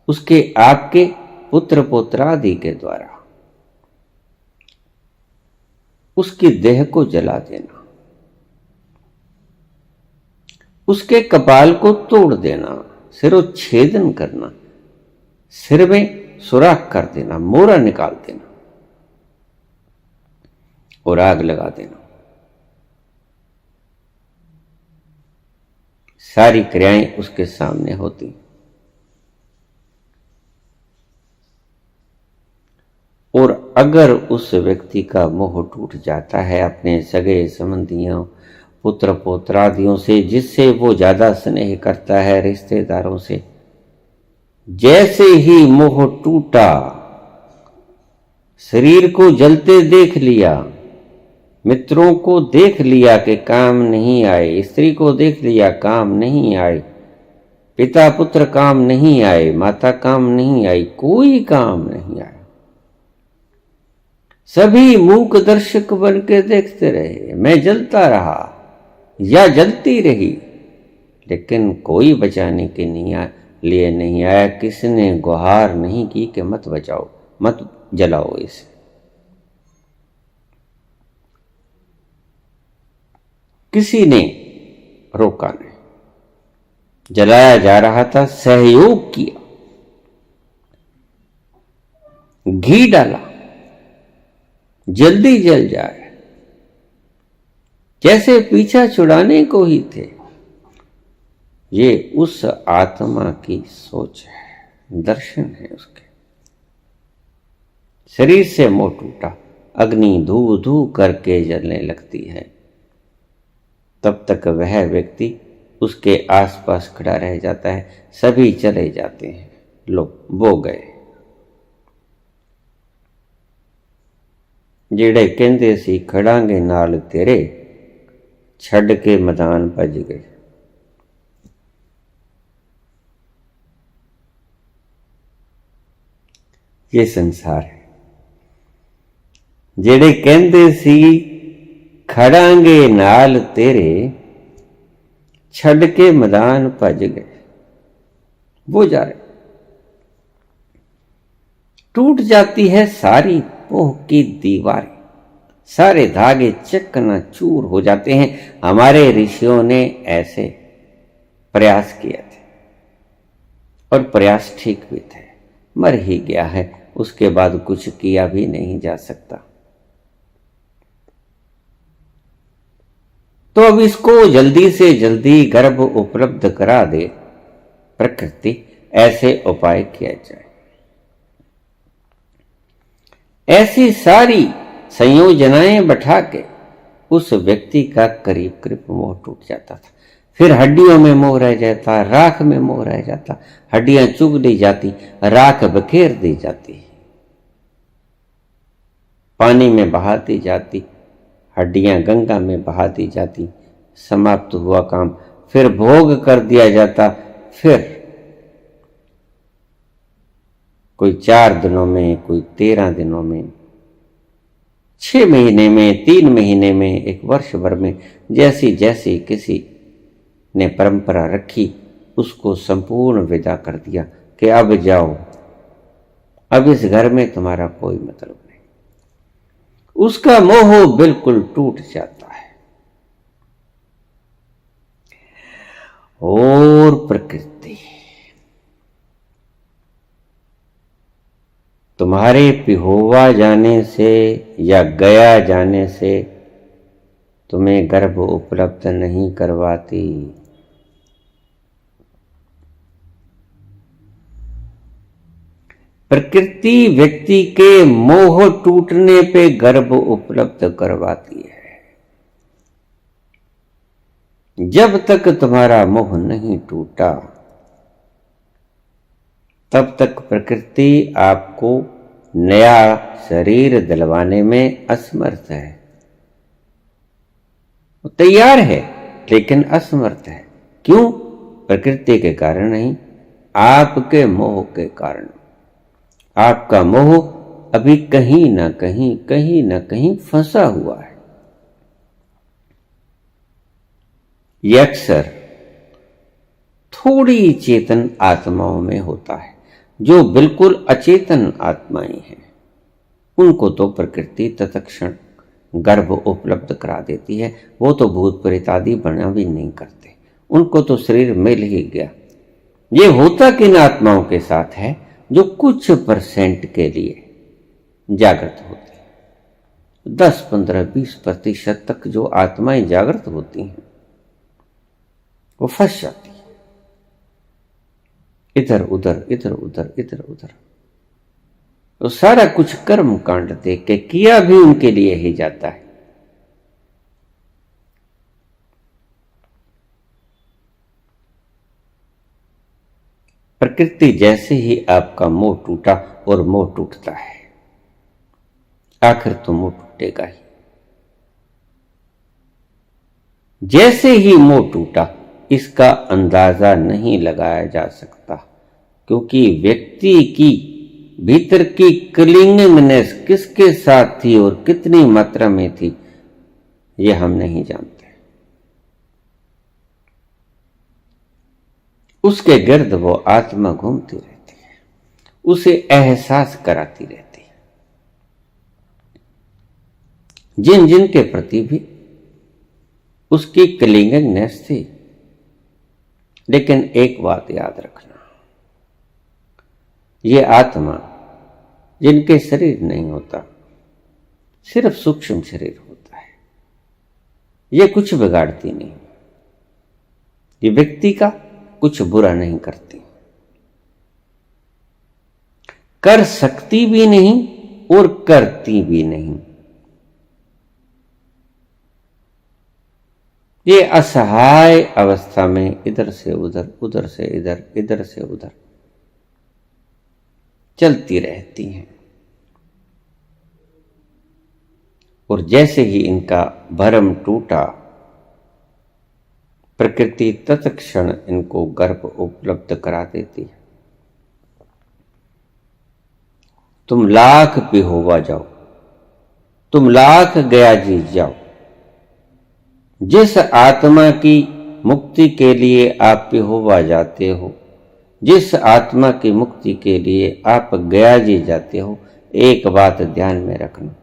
उसके आपके पुत्र पुत्रादि के द्वारा उसकी देह को जला देना, उसके कपाल को तोड़ देना, सिरोच्छेदन करना, सिर में सुराख कर देना, मोरा निकाल देना और आग लगा देना। सारी क्रियाएं उसके सामने होती। और अगर उस व्यक्ति का मोह टूट जाता है अपने सगे संबंधियों पुत्र पौत्रादियों से, जिससे वो ज्यादा स्नेह करता है, रिश्तेदारों से, जैसे ही मोह टूटा, शरीर को जलते देख लिया, मित्रों को देख लिया कि काम नहीं आए, स्त्री को देख लिया काम नहीं आए, पिता पुत्र काम नहीं आए, माता काम नहीं आई, कोई काम नहीं आया, सभी मूक दर्शक बन के देखते रहे, मैं जलता रहा या जलती रही, लेकिन कोई बचाने के लिए नहीं आया, किसने गुहार नहीं की कि मत बचाओ, मत जलाओ इसे। किसी ने रोका नहीं, जलाया जा रहा था, सहयोग किया, घी डाला, जल्दी जल जाए, जैसे पीछा छुड़ाने को ही थे। ये उस आत्मा की सोच है, दर्शन है उसके। शरीर से मोह टूटा, अग्नि धू धू करके जलने लगती है, तब तक वह व्यक्ति उसके आसपास खड़ा रह जाता है, सभी चले जाते हैं, लो वो गए। जेड़े कहते सी खड़ांगे नाल तेरे, छड़ के मैदान भज गए। ये संसार है। जेड़े कहते सी खड़ांगे नाल तेरे, छड़ के मैदान भज गए, वो जा रहे। टूट जाती है सारी मोह की दीवारें, सारे धागे चकनाचूर हो जाते हैं। हमारे ऋषियों ने ऐसे प्रयास किए थे और प्रयास ठीक भी थे। मर ही गया है, उसके बाद कुछ किया भी नहीं जा सकता। तो अब इसको जल्दी से जल्दी गर्भ उपलब्ध करा दे प्रकृति, ऐसे उपाय किया जाए। ऐसी सारी संयोजनाएं बैठा के उस व्यक्ति का करीब करीब मोह टूट जाता था। फिर हड्डियों में मोह रह जाता, राख में मोह रह जाता, हड्डियां चुग दी जाती, राख बखेर दी जाती, पानी में बहा दी जाती, हड्डियां गंगा में बहा दी जाती, समाप्त हुआ काम। फिर भोग कर दिया जाता, फिर कोई 4 दिनों में, कोई 13 दिनों में, 6 महीने में, 3 महीने में, 1 वर्ष भर में, जैसी जैसी किसी ने परंपरा रखी, उसको संपूर्ण विदा कर दिया कि अब जाओ, अब इस घर में तुम्हारा कोई मतलब नहीं। उसका मोह बिल्कुल टूट जाता है। और प्रकृति तुम्हारे पिहोवा जाने से या गया जाने से तुम्हें गर्भ उपलब्ध नहीं करवाती। प्रकृति व्यक्ति के मोह टूटने पे गर्भ उपलब्ध करवाती है। जब तक तुम्हारा मोह नहीं टूटा तब तक प्रकृति आपको नया शरीर दिलवाने में असमर्थ है। वो तैयार है लेकिन असमर्थ है। क्यों? प्रकृति के कारण नहीं, आपके मोह के कारण। आपका मोह अभी कहीं ना कहीं फंसा हुआ है। यह अक्सर थोड़ी चेतन आत्माओं में होता है। जो बिल्कुल अचेतन आत्माएं हैं उनको तो प्रकृति तत्क्षण गर्भ उपलब्ध करा देती है। वो तो भूत प्रेत आदि बना भी नहीं करते, उनको तो शरीर मिल ही गया। ये होता किन आत्माओं के साथ है? जो कुछ % के लिए जागृत होती है। 10, 15, 20% तक जो आत्माएं जागृत होती हैं वो फंस जाती है इधर उधर इधर उधर इधर उधर। तो सारा कुछ कर्म कांड देख के किया भी उनके लिए ही जाता है। प्रकृति जैसे ही आपका मोह टूटा, और मोह टूटता है, आखिर तो मोह टूटेगा ही। जैसे ही मोह टूटा इसका अंदाजा नहीं लगाया जा सकता, क्योंकि व्यक्ति की भीतर की क्लिंगिंगनेस किसके साथ थी और कितनी मात्रा में थी यह हम नहीं जानते। उसके गिर्द वो आत्मा घूमती रहती है, उसे एहसास कराती रहती है। जिन जिन के प्रति भी उसकी क्लिंगिंगनेस थी। लेकिन एक बात याद रखना, ये आत्मा जिनके शरीर नहीं होता, सिर्फ सूक्ष्म शरीर होता है, ये कुछ बिगाड़ती नहीं। ये व्यक्ति का कुछ बुरा नहीं करती, कर सकती भी नहीं और करती भी नहीं। ये असहाय अवस्था में इधर से उधर, उधर से इधर, इधर से उधर चलती रहती हैं। और जैसे ही इनका भरम टूटा, प्रकृति तत्क्षण इनको गर्भ उपलब्ध करा देती है। तुम लाख पिहोवा जाओ, तुम लाख गया जीत जाओ, जिस आत्मा की मुक्ति के लिए आप पिहोवा जाते हो, जिस आत्मा की मुक्ति के लिए आप गया जी जाते हो, एक बात ध्यान में रखना,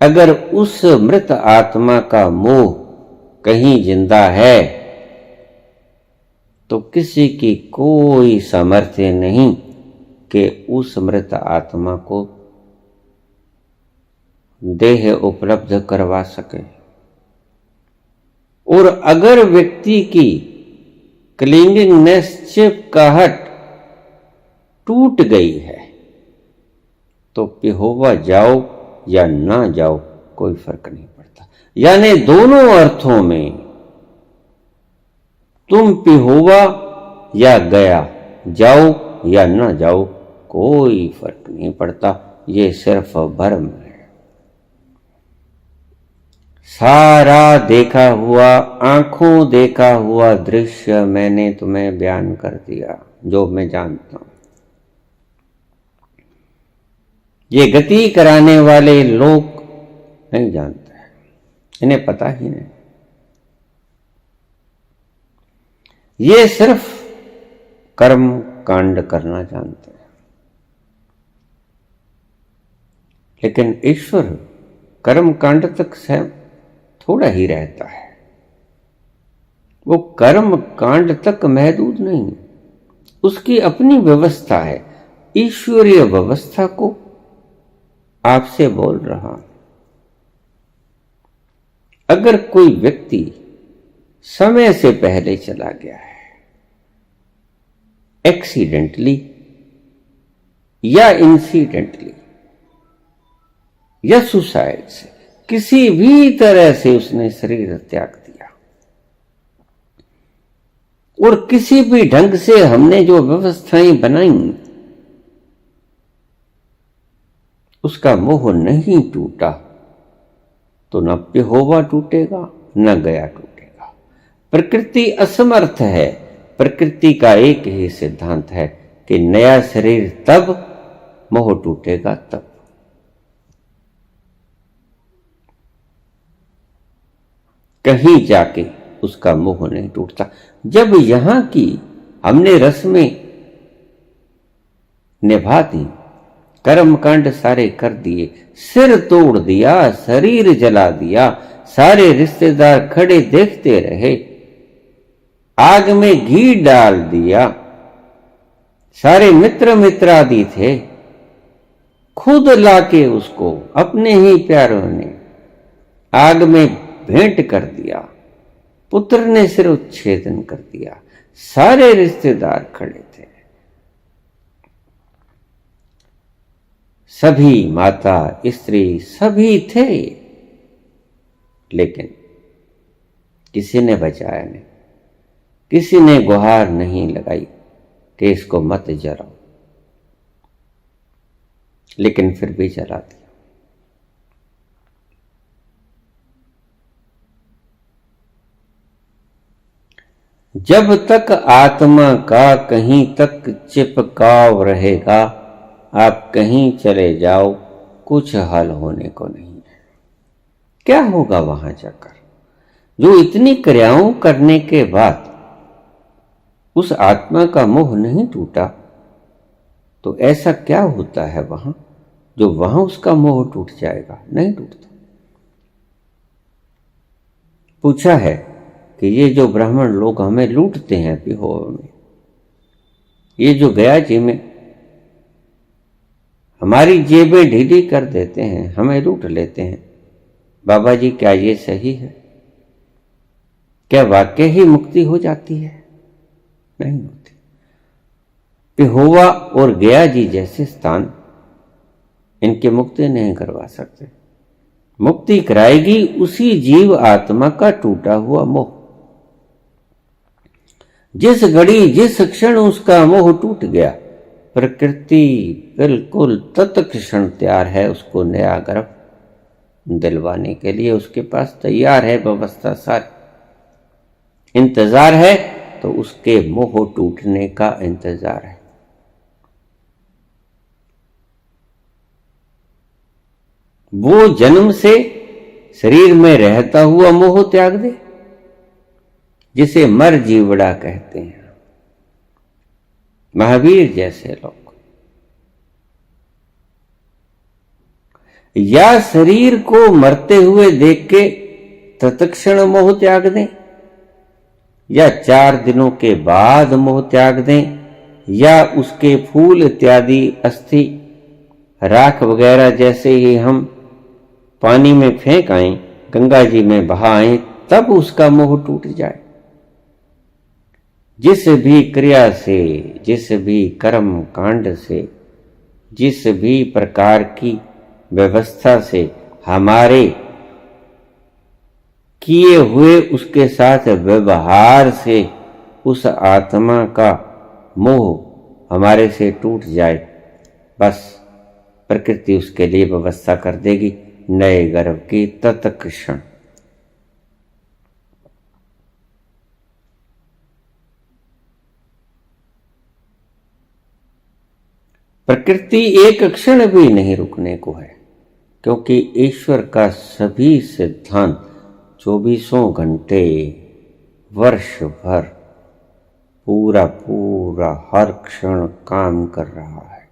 अगर उस मृत आत्मा का मोह कहीं जिंदा है तो किसी की कोई सामर्थ्य नहीं कि उस मृत आत्मा को देह उपलब्ध करवा सके। और अगर व्यक्ति की क्लिंगिंगनेस, चिपकाहट टूट गई है तो पिहोवा जाओ या ना जाओ कोई फर्क नहीं पड़ता। यानी दोनों अर्थों में, तुम पिहोवा या गया जाओ या ना जाओ कोई फर्क नहीं पड़ता। ये सिर्फ भ्रम है। सारा देखा हुआ, आंखों देखा हुआ दृश्य मैंने तुम्हें बयान कर दिया, जो मैं जानता हूं। ये गति कराने वाले लोग नहीं जानते, इन्हें पता ही नहीं। ये सिर्फ कर्म कांड करना जानते हैं। लेकिन ईश्वर कर्म कांड तक से थोड़ा ही रहता है, वो कर्म कांड तक महदूद नहीं, उसकी अपनी व्यवस्था है। ईश्वरीय व्यवस्था को आपसे बोल रहा। अगर कोई व्यक्ति समय से पहले चला गया है, एक्सीडेंटली या इंसिडेंटली या सुसाइड से, किसी भी तरह से उसने शरीर त्याग दिया, और किसी भी ढंग से हमने जो व्यवस्थाएं बनाई उसका मोह नहीं टूटा, तो न पेहोवा टूटेगा न गया टूटेगा। प्रकृति असमर्थ है। प्रकृति का एक ही सिद्धांत है कि नया शरीर तब, मोह टूटेगा तब। कहीं जाके उसका मोह नहीं टूटता। जब यहां की हमने रस्में निभा दी, कर्मकांड सारे कर दिए, सिर तोड़ दिया, शरीर जला दिया, सारे रिश्तेदार खड़े देखते रहे, आग में घी डाल दिया, सारे मित्र मित्रादि थे, खुद लाके उसको अपने ही प्यारों ने आग में भेंट कर दिया, पुत्र ने सिर उच्छेदन कर दिया, सारे रिश्तेदार खड़े थे, सभी माता स्त्री सभी थे, लेकिन किसी ने बचाया नहीं, किसी ने गुहार नहीं लगाई कि इसको मत जलाओ, लेकिन फिर भी जला दिया। जब तक आत्मा का कहीं तक चिपकाव रहेगा, आप कहीं चले जाओ, कुछ हल होने को नहीं है। क्या होगा वहां जाकर? जो इतनी क्रियाओं करने के बाद उस आत्मा का मोह नहीं टूटा, तो ऐसा क्या होता है वहां जो वहां उसका मोह टूट जाएगा? नहीं टूटता। पूछा है कि ये जो ब्राह्मण लोग हमें लूटते हैं पिहोवा में, ये जो गया जी में हमारी जेबें ढीली कर देते हैं, हमें लूट लेते हैं, बाबा जी क्या ये सही है? क्या वाकई ही मुक्ति हो जाती है? नहीं होती। पिहोवा और गया जी जैसे स्थान इनकी मुक्ति नहीं करवा सकते। मुक्ति कराएगी उसी जीव आत्मा का टूटा हुआ मोह। जिस घड़ी जिस क्षण उसका मोह टूट गया, प्रकृति बिल्कुल तत्क्षण तैयार है उसको नया गर्भ दिलवाने के लिए। उसके पास तैयार है व्यवस्था सारी, इंतजार है तो उसके मोह टूटने का इंतजार है। वो जन्म से शरीर में रहता हुआ मोह त्याग दे, जिसे मर जीवड़ा कहते हैं, महावीर जैसे लोग, या शरीर को मरते हुए देख के तत्क्षण मोह त्याग दें, या 4 दिनों के बाद मोह त्याग दें, या उसके फूल इत्यादि अस्थि राख वगैरह जैसे ही हम पानी में फेंक आए, गंगा जी में बहाएं, तब उसका मोह टूट जाए। जिस भी क्रिया से, जिस भी कर्म कांड से, जिस भी प्रकार की व्यवस्था से, हमारे किए हुए उसके साथ व्यवहार से उस आत्मा का मोह हमारे से टूट जाए, बस प्रकृति उसके लिए व्यवस्था कर देगी नए गर्भ की तत्क्षण। प्रकृति एक क्षण भी नहीं रुकने को है, क्योंकि ईश्वर का सभी सिद्धांत 24 घंटे वर्ष भर पूरा पूरा हर क्षण काम कर रहा है।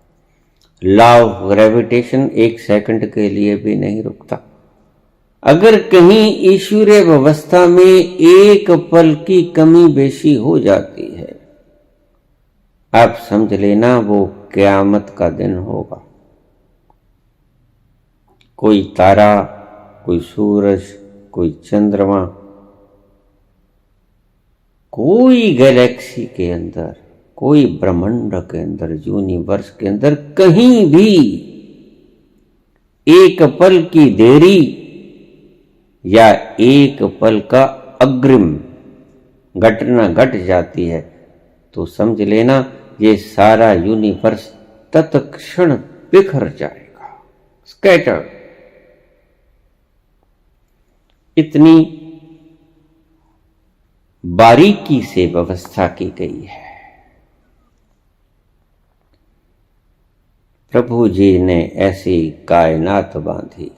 लॉ ऑफ ग्रेविटेशन 1 सेकंड के लिए भी नहीं रुकता। अगर कहीं ईश्वरीय व्यवस्था में एक पल की कमी बेशी हो जाती है, आप समझ लेना वो क़यामत का दिन होगा। कोई तारा, कोई सूरज, कोई चंद्रमा, कोई गैलेक्सी के अंदर, कोई ब्रह्मांड के अंदर, यूनिवर्स के अंदर कहीं भी एक पल की देरी या एक पल का अग्रिम घटना घट जाती है तो समझ लेना ये सारा यूनिवर्स तत्क्षण बिखर जाएगा, स्कैटर। इतनी बारीकी से व्यवस्था की गई है। प्रभु जी ने ऐसी कायनात बांधी,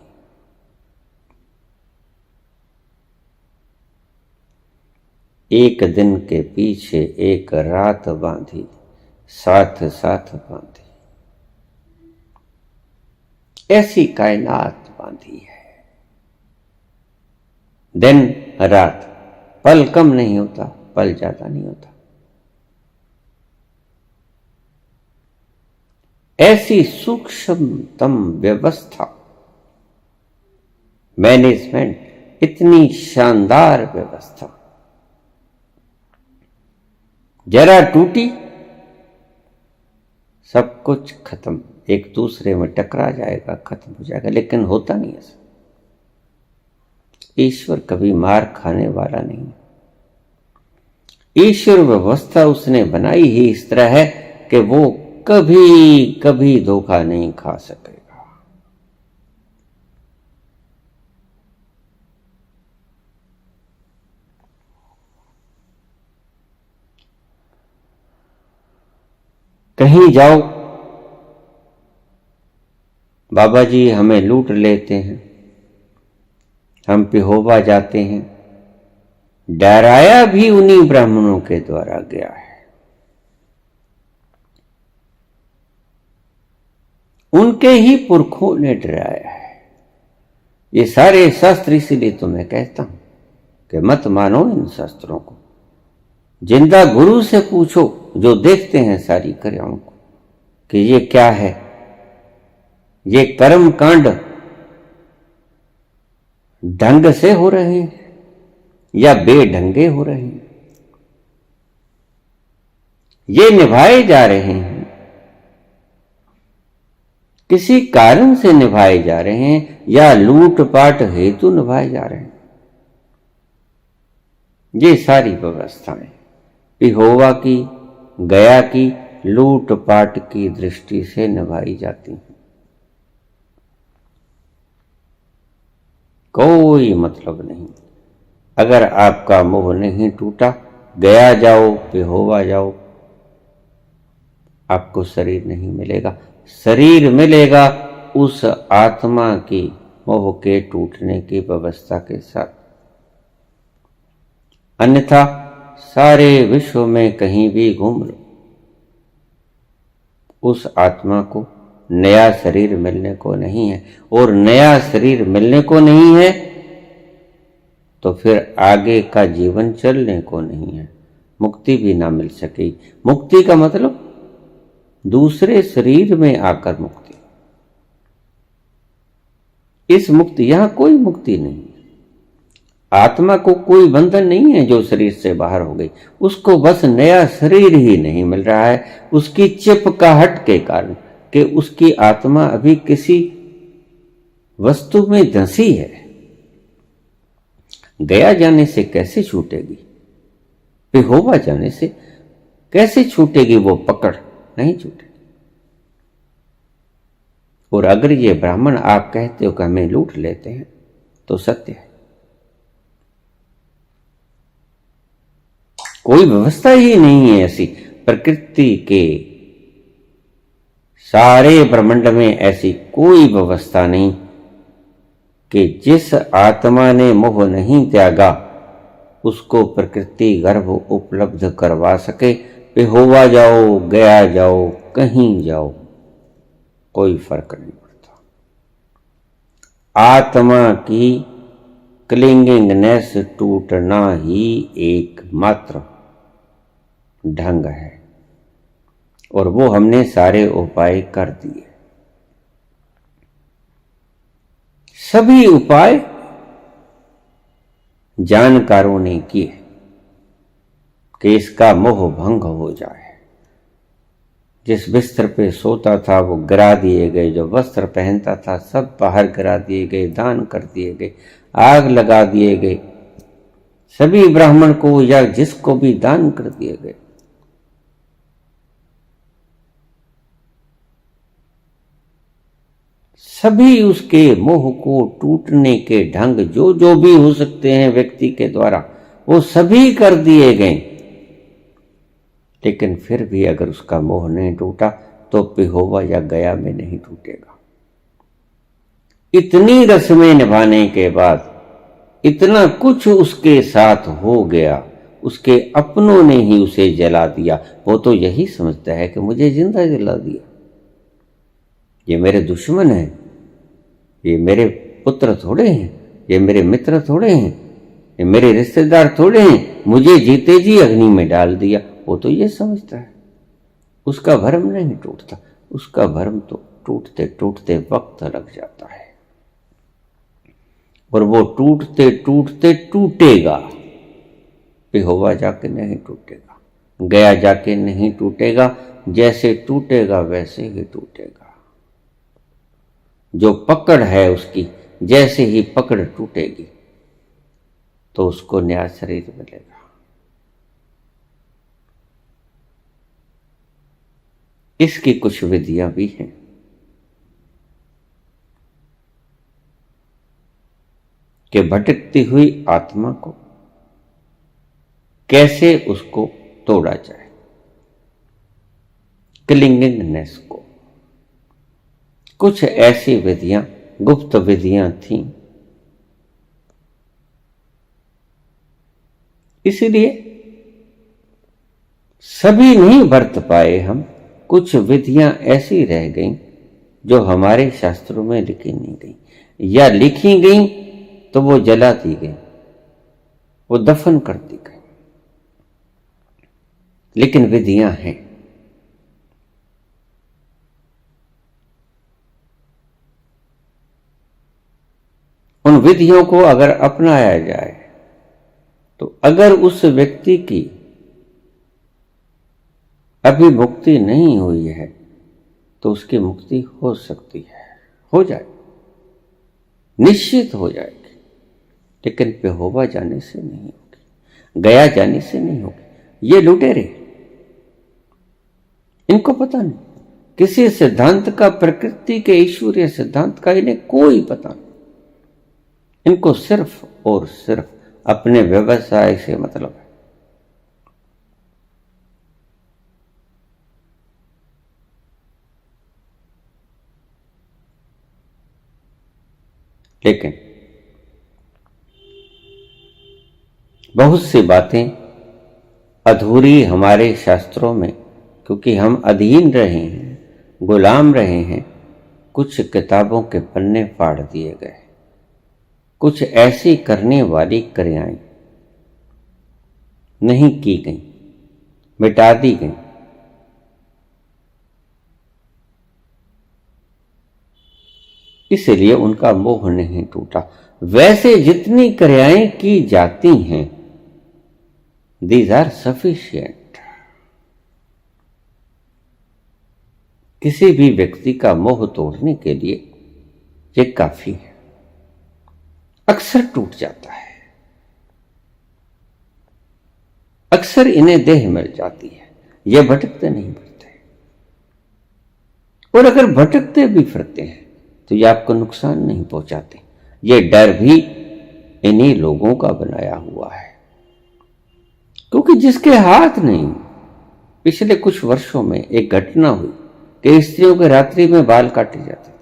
एक दिन के पीछे एक रात बांधी, साथ साथ बांधी, ऐसी कायनात बांधी है। दिन रात, पल कम नहीं होता, पल ज्यादा नहीं होता। ऐसी सूक्ष्मतम व्यवस्था, मैनेजमेंट, इतनी शानदार व्यवस्था, जरा टूटी सब कुछ खत्म, एक दूसरे में टकरा जाएगा, खत्म हो जाएगा। लेकिन होता नहीं ऐसा। ईश्वर कभी मार खाने वाला नहीं। ईश्वर व्यवस्था उसने बनाई ही इस तरह है कि वो कभी कभी धोखा नहीं खा सकेगा। कहीं जाओ, बाबा जी हमें लूट लेते हैं, हम पिहोवा जाते हैं, डराया भी उन्हीं ब्राह्मणों के द्वारा गया है। उनके ही पुरखों ने डराया है। ये सारे शास्त्र, इसीलिए तो मैं कहता हूं कि मत मानो इन शास्त्रों को। जिंदा गुरु से पूछो जो देखते हैं सारी क्रियाओं को कि ये क्या है, ये कर्म कांड ढंग से हो रहे हैं या बेढंगे हो रहे हैं, ये निभाए जा रहे हैं, किसी कारण से निभाए जा रहे हैं या लूटपाट हेतु निभाए जा रहे हैं। ये सारी व्यवस्थाएं पिहोवा की, गया की, लूटपाट की दृष्टि से निभाई जाती हैं। कोई मतलब नहीं। अगर आपका मोह नहीं टूटा, गया जाओ, पिहोवा जाओ, आपको शरीर नहीं मिलेगा। शरीर मिलेगा उस आत्मा की मोह के टूटने की व्यवस्था के साथ। अन्यथा सारे विश्व में कहीं भी घूम लो, उस आत्मा को नया शरीर मिलने को नहीं है। और नया शरीर मिलने को नहीं है तो फिर आगे का जीवन चलने को नहीं है, मुक्ति भी ना मिल सकेगी। मुक्ति का मतलब दूसरे शरीर में आकर मुक्ति। इस मुक्ति, यहां कोई मुक्ति नहीं है। आत्मा को कोई बंधन नहीं है जो शरीर से बाहर हो गई, उसको बस नया शरीर ही नहीं मिल रहा है उसकी चिपकाहट के कारण कि उसकी आत्मा अभी किसी वस्तु में धंसी है। गया जाने से कैसे छूटेगी, पिहोवा जाने से कैसे छूटेगी वो पकड़, नहीं छूटेगी। और अगर ये ब्राह्मण आप कहते हो कि हमें लूट लेते हैं तो सत्य है। कोई व्यवस्था ही नहीं है ऐसी। प्रकृति के सारे ब्रह्मांड में ऐसी कोई व्यवस्था नहीं कि जिस आत्मा ने मोह नहीं त्यागा उसको प्रकृति गर्भ उपलब्ध करवा सके। पिहोवा जाओ, गया जाओ, कहीं जाओ, कोई फर्क नहीं पड़ता। आत्मा की क्लिंगिंगनेस टूटना ही एकमात्र ढंग है और वो हमने सारे उपाय कर दिए। सभी उपाय जानकारों ने की है कि इसका मोह भंग हो जाए। जिस बिस्तर पे सोता था वो गिरा दिए गए, जो वस्त्र पहनता था सब बाहर गिरा दिए गए, दान कर दिए गए, आग लगा दिए गए, सभी ब्राह्मण को या जिसको भी दान कर दिए गए। सभी उसके मोह को टूटने के ढंग जो जो भी हो सकते हैं व्यक्ति के द्वारा, वो सभी कर दिए गए। लेकिन फिर भी अगर उसका मोह नहीं टूटा तो पिहोवा या गया में नहीं टूटेगा। इतनी रस्में निभाने के बाद, इतना कुछ उसके साथ हो गया, उसके अपनों ने ही उसे जला दिया। वो तो यही समझता है कि मुझे जिंदा जला दिया, ये मेरे दुश्मन हैं, ये मेरे पुत्र थोड़े हैं, ये मेरे मित्र थोड़े हैं, ये मेरे रिश्तेदार थोड़े हैं, मुझे जीते जी अग्नि में डाल दिया। वो तो ये समझता है। उसका भरम नहीं टूटता, उसका भरम तो टूटते टूटते वक्त लग जाता है, और वो टूटते टूटते टूटेगा। पिहोवा जाके नहीं टूटेगा, गया जाके नहीं टूटेगा, जैसे टूटेगा वैसे ही टूटेगा। जो पकड़ है उसकी, जैसे ही पकड़ टूटेगी तो उसको नया शरीर मिलेगा। इसकी कुछ विधियां भी हैं। कि भटकती हुई आत्मा को कैसे उसको तोड़ा जाए, क्लिंगिंगनेस को। कुछ ऐसी विधियां, गुप्त विधियां थीं, इसलिए सभी नहीं बरत पाए हम। कुछ विधियां ऐसी रह गईं जो हमारे शास्त्रों में लिखी नहीं गई, या लिखी गई तो वो जला दी गई, वो दफन कर दी गई। लेकिन विधियां हैं। उन विधियों को अगर अपनाया जाए तो अगर उस व्यक्ति की अभी मुक्ति नहीं हुई है तो उसकी मुक्ति हो सकती है, हो जाए, निश्चित हो जाएगी। लेकिन पिहोवा जाने से नहीं होगी, गया जाने से नहीं होगी। ये लुटेरे, इनको पता नहीं किसी सिद्धांत का, प्रकृति के ईश्वरीय सिद्धांत का इन्हें कोई पता नहीं। इनको सिर्फ और सिर्फ अपने व्यवसाय से मतलब है। लेकिन बहुत सी बातें अधूरी हमारे शास्त्रों में, क्योंकि हम अधीन रहे हैं, गुलाम रहे हैं। कुछ किताबों के पन्ने फाड़ दिए गए, कुछ ऐसी करने वाली क्रियाएं नहीं की गई, मिटा दी गई। इसलिए उनका मोह नहीं टूटा। वैसे जितनी क्रियाएं की जाती हैं, दीज आर सफिशिएंट। किसी भी व्यक्ति का मोह तोड़ने के लिए ये काफी है। अक्सर टूट जाता है, अक्सर इन्हें देह मिल जाती है, ये भटकते नहीं फिरते। और अगर भटकते भी फिरते हैं तो ये आपको नुकसान नहीं पहुंचाते। ये डर भी इन्हीं लोगों का बनाया हुआ है, क्योंकि जिसके हाथ नहीं। पिछले कुछ वर्षों में एक घटना हुई कि स्त्रियों के रात्रि में बाल काटे जाते थे।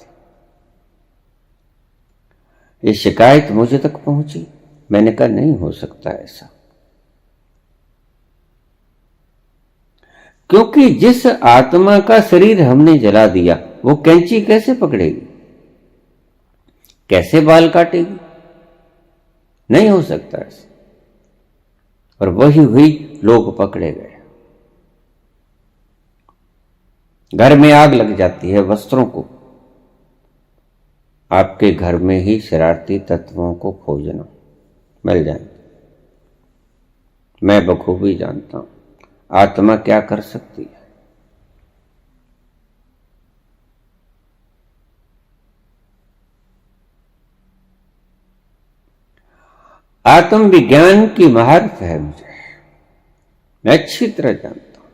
ये शिकायत मुझे तक पहुंची। मैंने कहा नहीं हो सकता ऐसा, क्योंकि जिस आत्मा का शरीर हमने जला दिया वो कैंची कैसे पकड़ेगी, कैसे बाल काटेगी? नहीं हो सकता ऐसा। और वही हुई, लोग पकड़े गए। घर में आग लग जाती है वस्त्रों को। आपके घर में ही शरारती तत्वों को खोजना, मिल जाएंगे। मैं बखूबी जानता हूं आत्मा क्या कर सकती है। आत्मविज्ञान की महारत है मुझे। मैं अच्छी तरह जानता हूं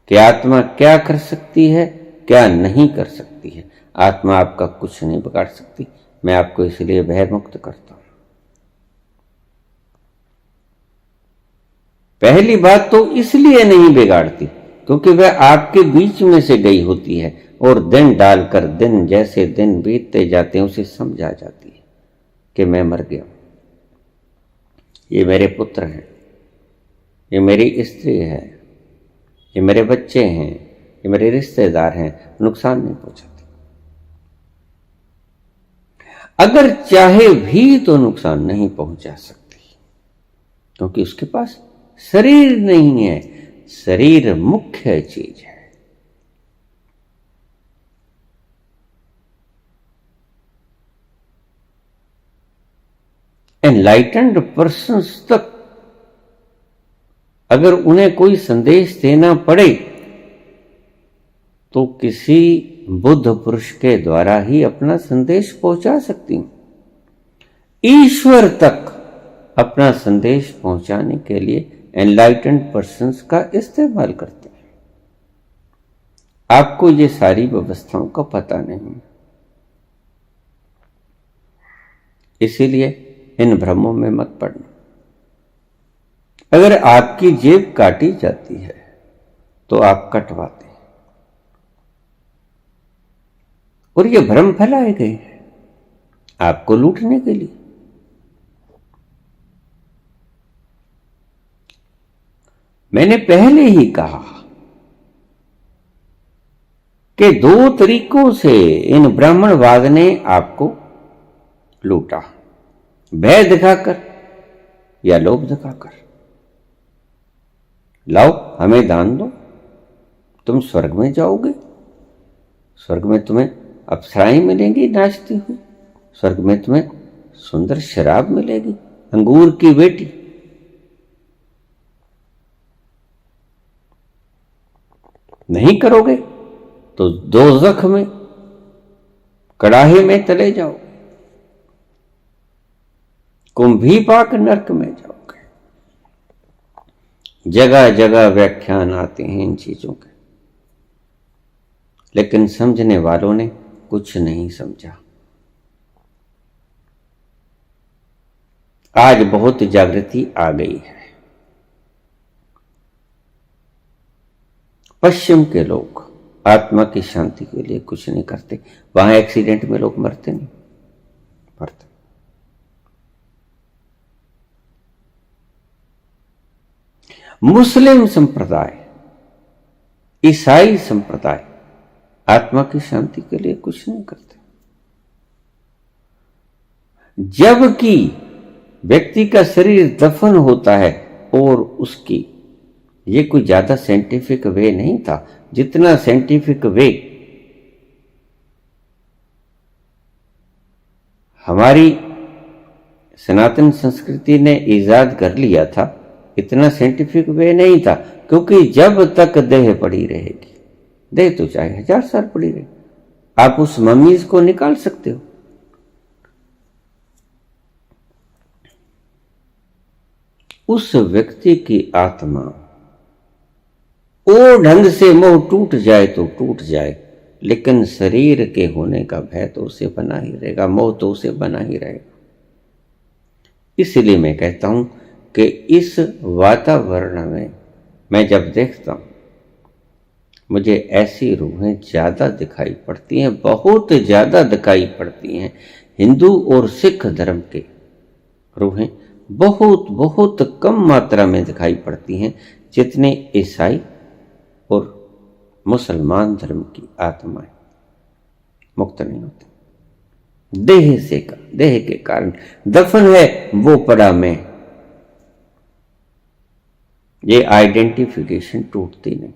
कि आत्मा क्या कर सकती है, क्या नहीं कर सकती है। आत्मा आपका कुछ नहीं बिगाड़ सकती। मैं आपको इसलिए भय मुक्त करता हूं। पहली बात तो इसलिए नहीं बिगाड़ती क्योंकि वह आपके बीच में से गई होती है और दिन डालकर दिन जैसे दिन बीतते जाते हैं उसे समझ आ जाती है कि मैं मर गया, ये मेरे पुत्र हैं, ये मेरी स्त्री है, ये मेरे बच्चे हैं, ये मेरे रिश्तेदार हैं, नुकसान नहीं पहुंचाते। अगर चाहे भी तो नुकसान नहीं पहुंचा सकती क्योंकि उसके पास शरीर नहीं है। शरीर मुख्य चीज है। एनलाइटेंड पर्सन्स तक अगर उन्हें कोई संदेश देना पड़े तो किसी बुद्ध पुरुष के द्वारा ही अपना संदेश पहुंचा सकती हूं। ईश्वर तक अपना संदेश पहुंचाने के लिए एनलाइटेंड पर्सन्स का इस्तेमाल करते हैं। आपको ये सारी व्यवस्थाओं का पता नहीं, इसीलिए इन भ्रमों में मत पड़ना। अगर आपकी जेब काटी जाती है तो आप कटवाते हैं और ये भ्रम फैलाए गए हैं आपको लूटने के लिए। मैंने पहले ही कहा कि दो तरीकों से इन ब्राह्मणवाद ने आपको लूटा, भय दिखाकर या लोभ दिखाकर। लाओ हमें दान दो, तुम स्वर्ग में जाओगे, स्वर्ग में तुम्हें अप्सराएं मिलेंगी नाचती हुई, स्वर्ग में तुम्हें सुंदर शराब मिलेगी, अंगूर की बेटी। नहीं करोगे तो दोज़ख में कड़ाहे में तले जाओ, कुंभीपाक नरक में जाओगे। जगह जगह व्याख्यान आते हैं इन चीजों के, लेकिन समझने वालों ने कुछ नहीं समझा। आज बहुत जागृति आ गई है। पश्चिम के लोग आत्मा की शांति के लिए कुछ नहीं करते। वहां एक्सीडेंट में लोग मरते नहीं, मरते। मुस्लिम संप्रदाय, ईसाई संप्रदाय आत्मा की शांति के लिए कुछ नहीं करते। जबकि व्यक्ति का शरीर दफन होता है और उसकी ये कोई ज्यादा साइंटिफिक वे नहीं था जितना साइंटिफिक वे हमारी सनातन संस्कृति ने ईजाद कर लिया था, इतना साइंटिफिक वे नहीं था। क्योंकि जब तक देह पड़ी रहेगी, देह तो चाहे 1000 साल पड़ी रहे, आप उस मम्मीज को निकाल सकते हो। उस व्यक्ति की आत्मा ओ ढंग से मोह टूट जाए तो टूट जाए, लेकिन शरीर के होने का भय तो उसे बना ही रहेगा, मोह तो उसे बना ही रहेगा। इसलिए मैं कहता हूं कि इस वातावरण में मैं जब देखता हूं, मुझे ऐसी रूहें ज्यादा दिखाई पड़ती हैं, बहुत ज्यादा दिखाई पड़ती हैं। हिंदू और सिख धर्म के रूहें बहुत बहुत कम मात्रा में दिखाई पड़ती हैं जितने ईसाई और मुसलमान धर्म की आत्माएं मुक्त नहीं होती। देह के कारण दफन है वो पड़ा मैं, ये आइडेंटिफिकेशन टूटती नहीं।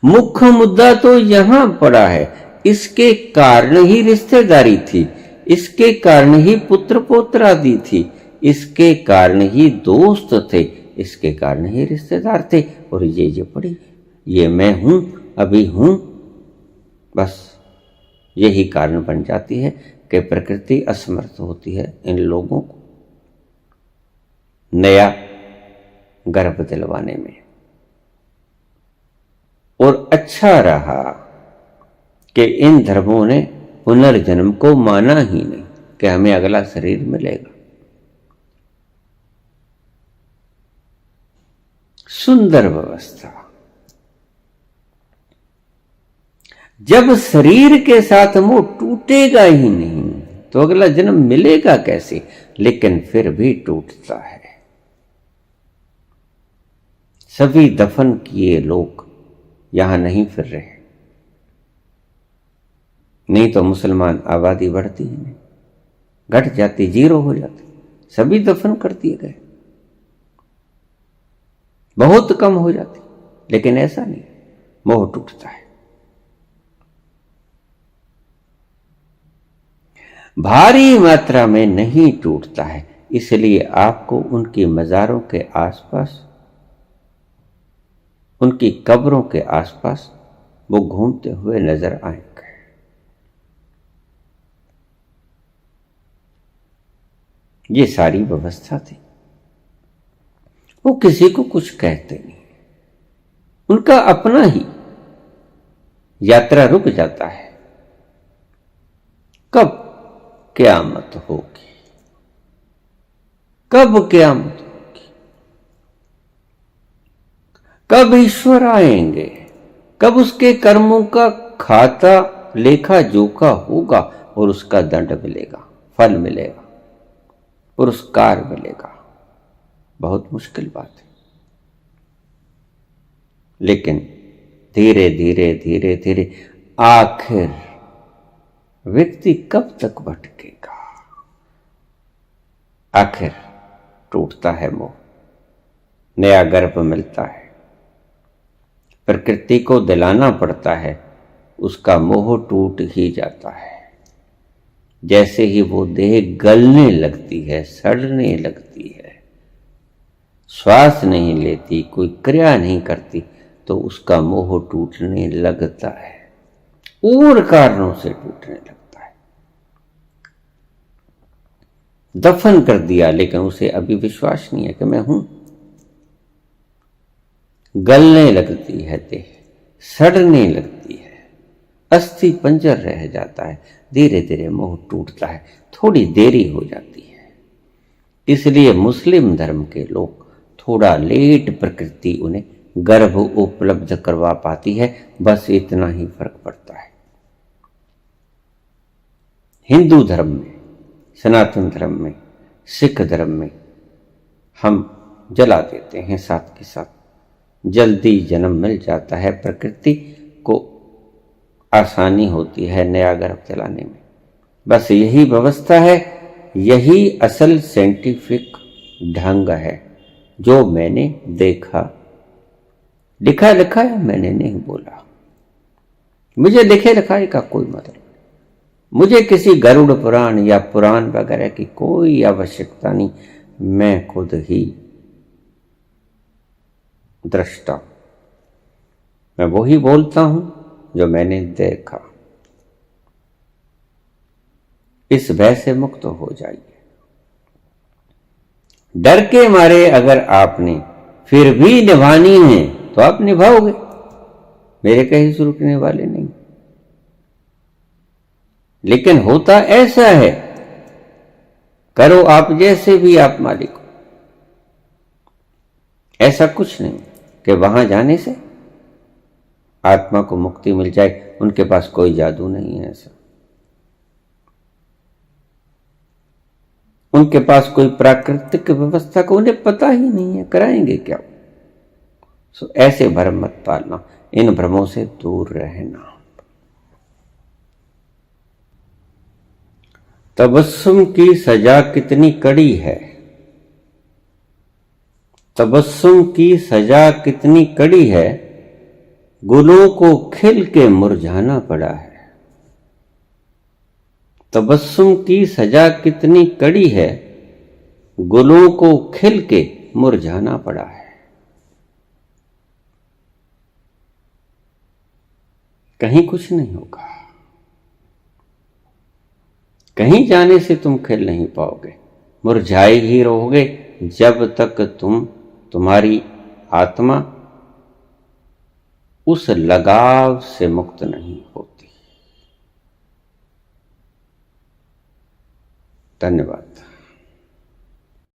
मुख्य मुद्दा तो यहां पड़ा है, इसके कारण ही रिश्तेदारी थी, इसके कारण ही पुत्र पोत्र आदि थी, इसके कारण ही दोस्त थे, इसके कारण ही रिश्तेदार थे, और ये पड़ी, ये मैं हूं, अभी हूं। बस यही कारण बन जाती है कि प्रकृति असमर्थ होती है इन लोगों को नया गर्भ दिलवाने में। और अच्छा रहा कि इन धर्मों ने पुनर्जन्म को माना ही नहीं कि हमें अगला शरीर मिलेगा। सुंदर व्यवस्था। जब शरीर के साथ मोह टूटेगा ही नहीं तो अगला जन्म मिलेगा कैसे? लेकिन फिर भी टूटता है। सभी दफन किए लोग यहां नहीं फिर रहे, नहीं तो मुसलमान आबादी बढ़ती ही नहीं, घट जाती, जीरो हो जाती। सभी दफन कर दिए गए, बहुत कम हो जाती। लेकिन ऐसा नहीं, मोह टूटता है। भारी मात्रा में नहीं टूटता है, इसलिए आपको उनकी मज़ारों के आसपास, उनकी कब्रों के आसपास वो घूमते हुए नजर आएंगे। ये सारी व्यवस्था थी। वो किसी को कुछ कहते नहीं, उनका अपना ही यात्रा रुक जाता है। कब क़यामत होगी, कब क़यामत होगी, कब ईश्वर आएंगे, कब उसके कर्मों का खाता लेखा जोखा होगा और उसका दंड मिलेगा, फल मिलेगा, पुरस्कार मिलेगा। बहुत मुश्किल बात है। लेकिन धीरे धीरे धीरे धीरे आखिर व्यक्ति कब तक भटकेगा? आखिर टूटता है मोह, नया गर्भ मिलता है, प्रकृति को दिलाना पड़ता है, उसका मोह टूट ही जाता है। जैसे ही वो देह गलने लगती है, सड़ने लगती है, श्वास नहीं लेती, कोई क्रिया नहीं करती, तो उसका मोह टूटने लगता है, और कारणों से टूटने लगता है। दफन कर दिया, लेकिन उसे अभी विश्वास नहीं है कि मैं हूं। गलने लगती है देह, सड़ने लगती है, अस्थि पंजर रह जाता है। धीरे धीरे मोह टूटता है, थोड़ी देरी हो जाती है। इसलिए मुस्लिम धर्म के लोग थोड़ा लेट प्रकृति उन्हें गर्भ उपलब्ध करवा पाती है, बस इतना ही फर्क पड़ता है। हिंदू धर्म में, सनातन धर्म में, सिख धर्म में हम जला देते हैं, साथ के साथ जल्दी जन्म मिल जाता है, प्रकृति को आसानी होती है नया गर्भ चलाने में। बस यही व्यवस्था है, यही असल साइंटिफिक ढंग है जो मैंने देखा। लिखा लिखाया मैंने नहीं बोला, मुझे लिखे लिखाए का कोई मतलब नहीं, मुझे किसी गरुड़ पुराण या पुराण वगैरह की कोई आवश्यकता नहीं। मैं खुद ही दृष्टा, मैं वही बोलता हूं जो मैंने देखा। इस भय से मुक्त हो जाइए। डर के मारे अगर आपने फिर भी निभानी है तो आप निभाओगे, मेरे कहीं से रुकने वाले नहीं। लेकिन होता ऐसा है, करो आप जैसे भी आप मालिक हो। ऐसा कुछ नहीं कि वहां जाने से आत्मा को मुक्ति मिल जाए, उनके पास कोई जादू नहीं है। ऐसा उनके पास कोई प्राकृतिक व्यवस्था को उन्हें पता ही नहीं है, कराएंगे क्या? सो ऐसे भ्रम मत पालना, इन भ्रमों से दूर रहना। तबस्सुम की सजा कितनी कड़ी है, तबस्सुम की सजा कितनी कड़ी है, गुलों को खिल के मुरझाना पड़ा है। तबस्सुम की सजा कितनी कड़ी है, गुलों को खिल के मुरझाना पड़ा है। कहीं कुछ नहीं होगा, कहीं जाने से तुम खिल नहीं पाओगे, मुरझाए ही रहोगे जब तक तुम्हारी आत्मा उस लगाव से मुक्त नहीं होती। धन्यवाद।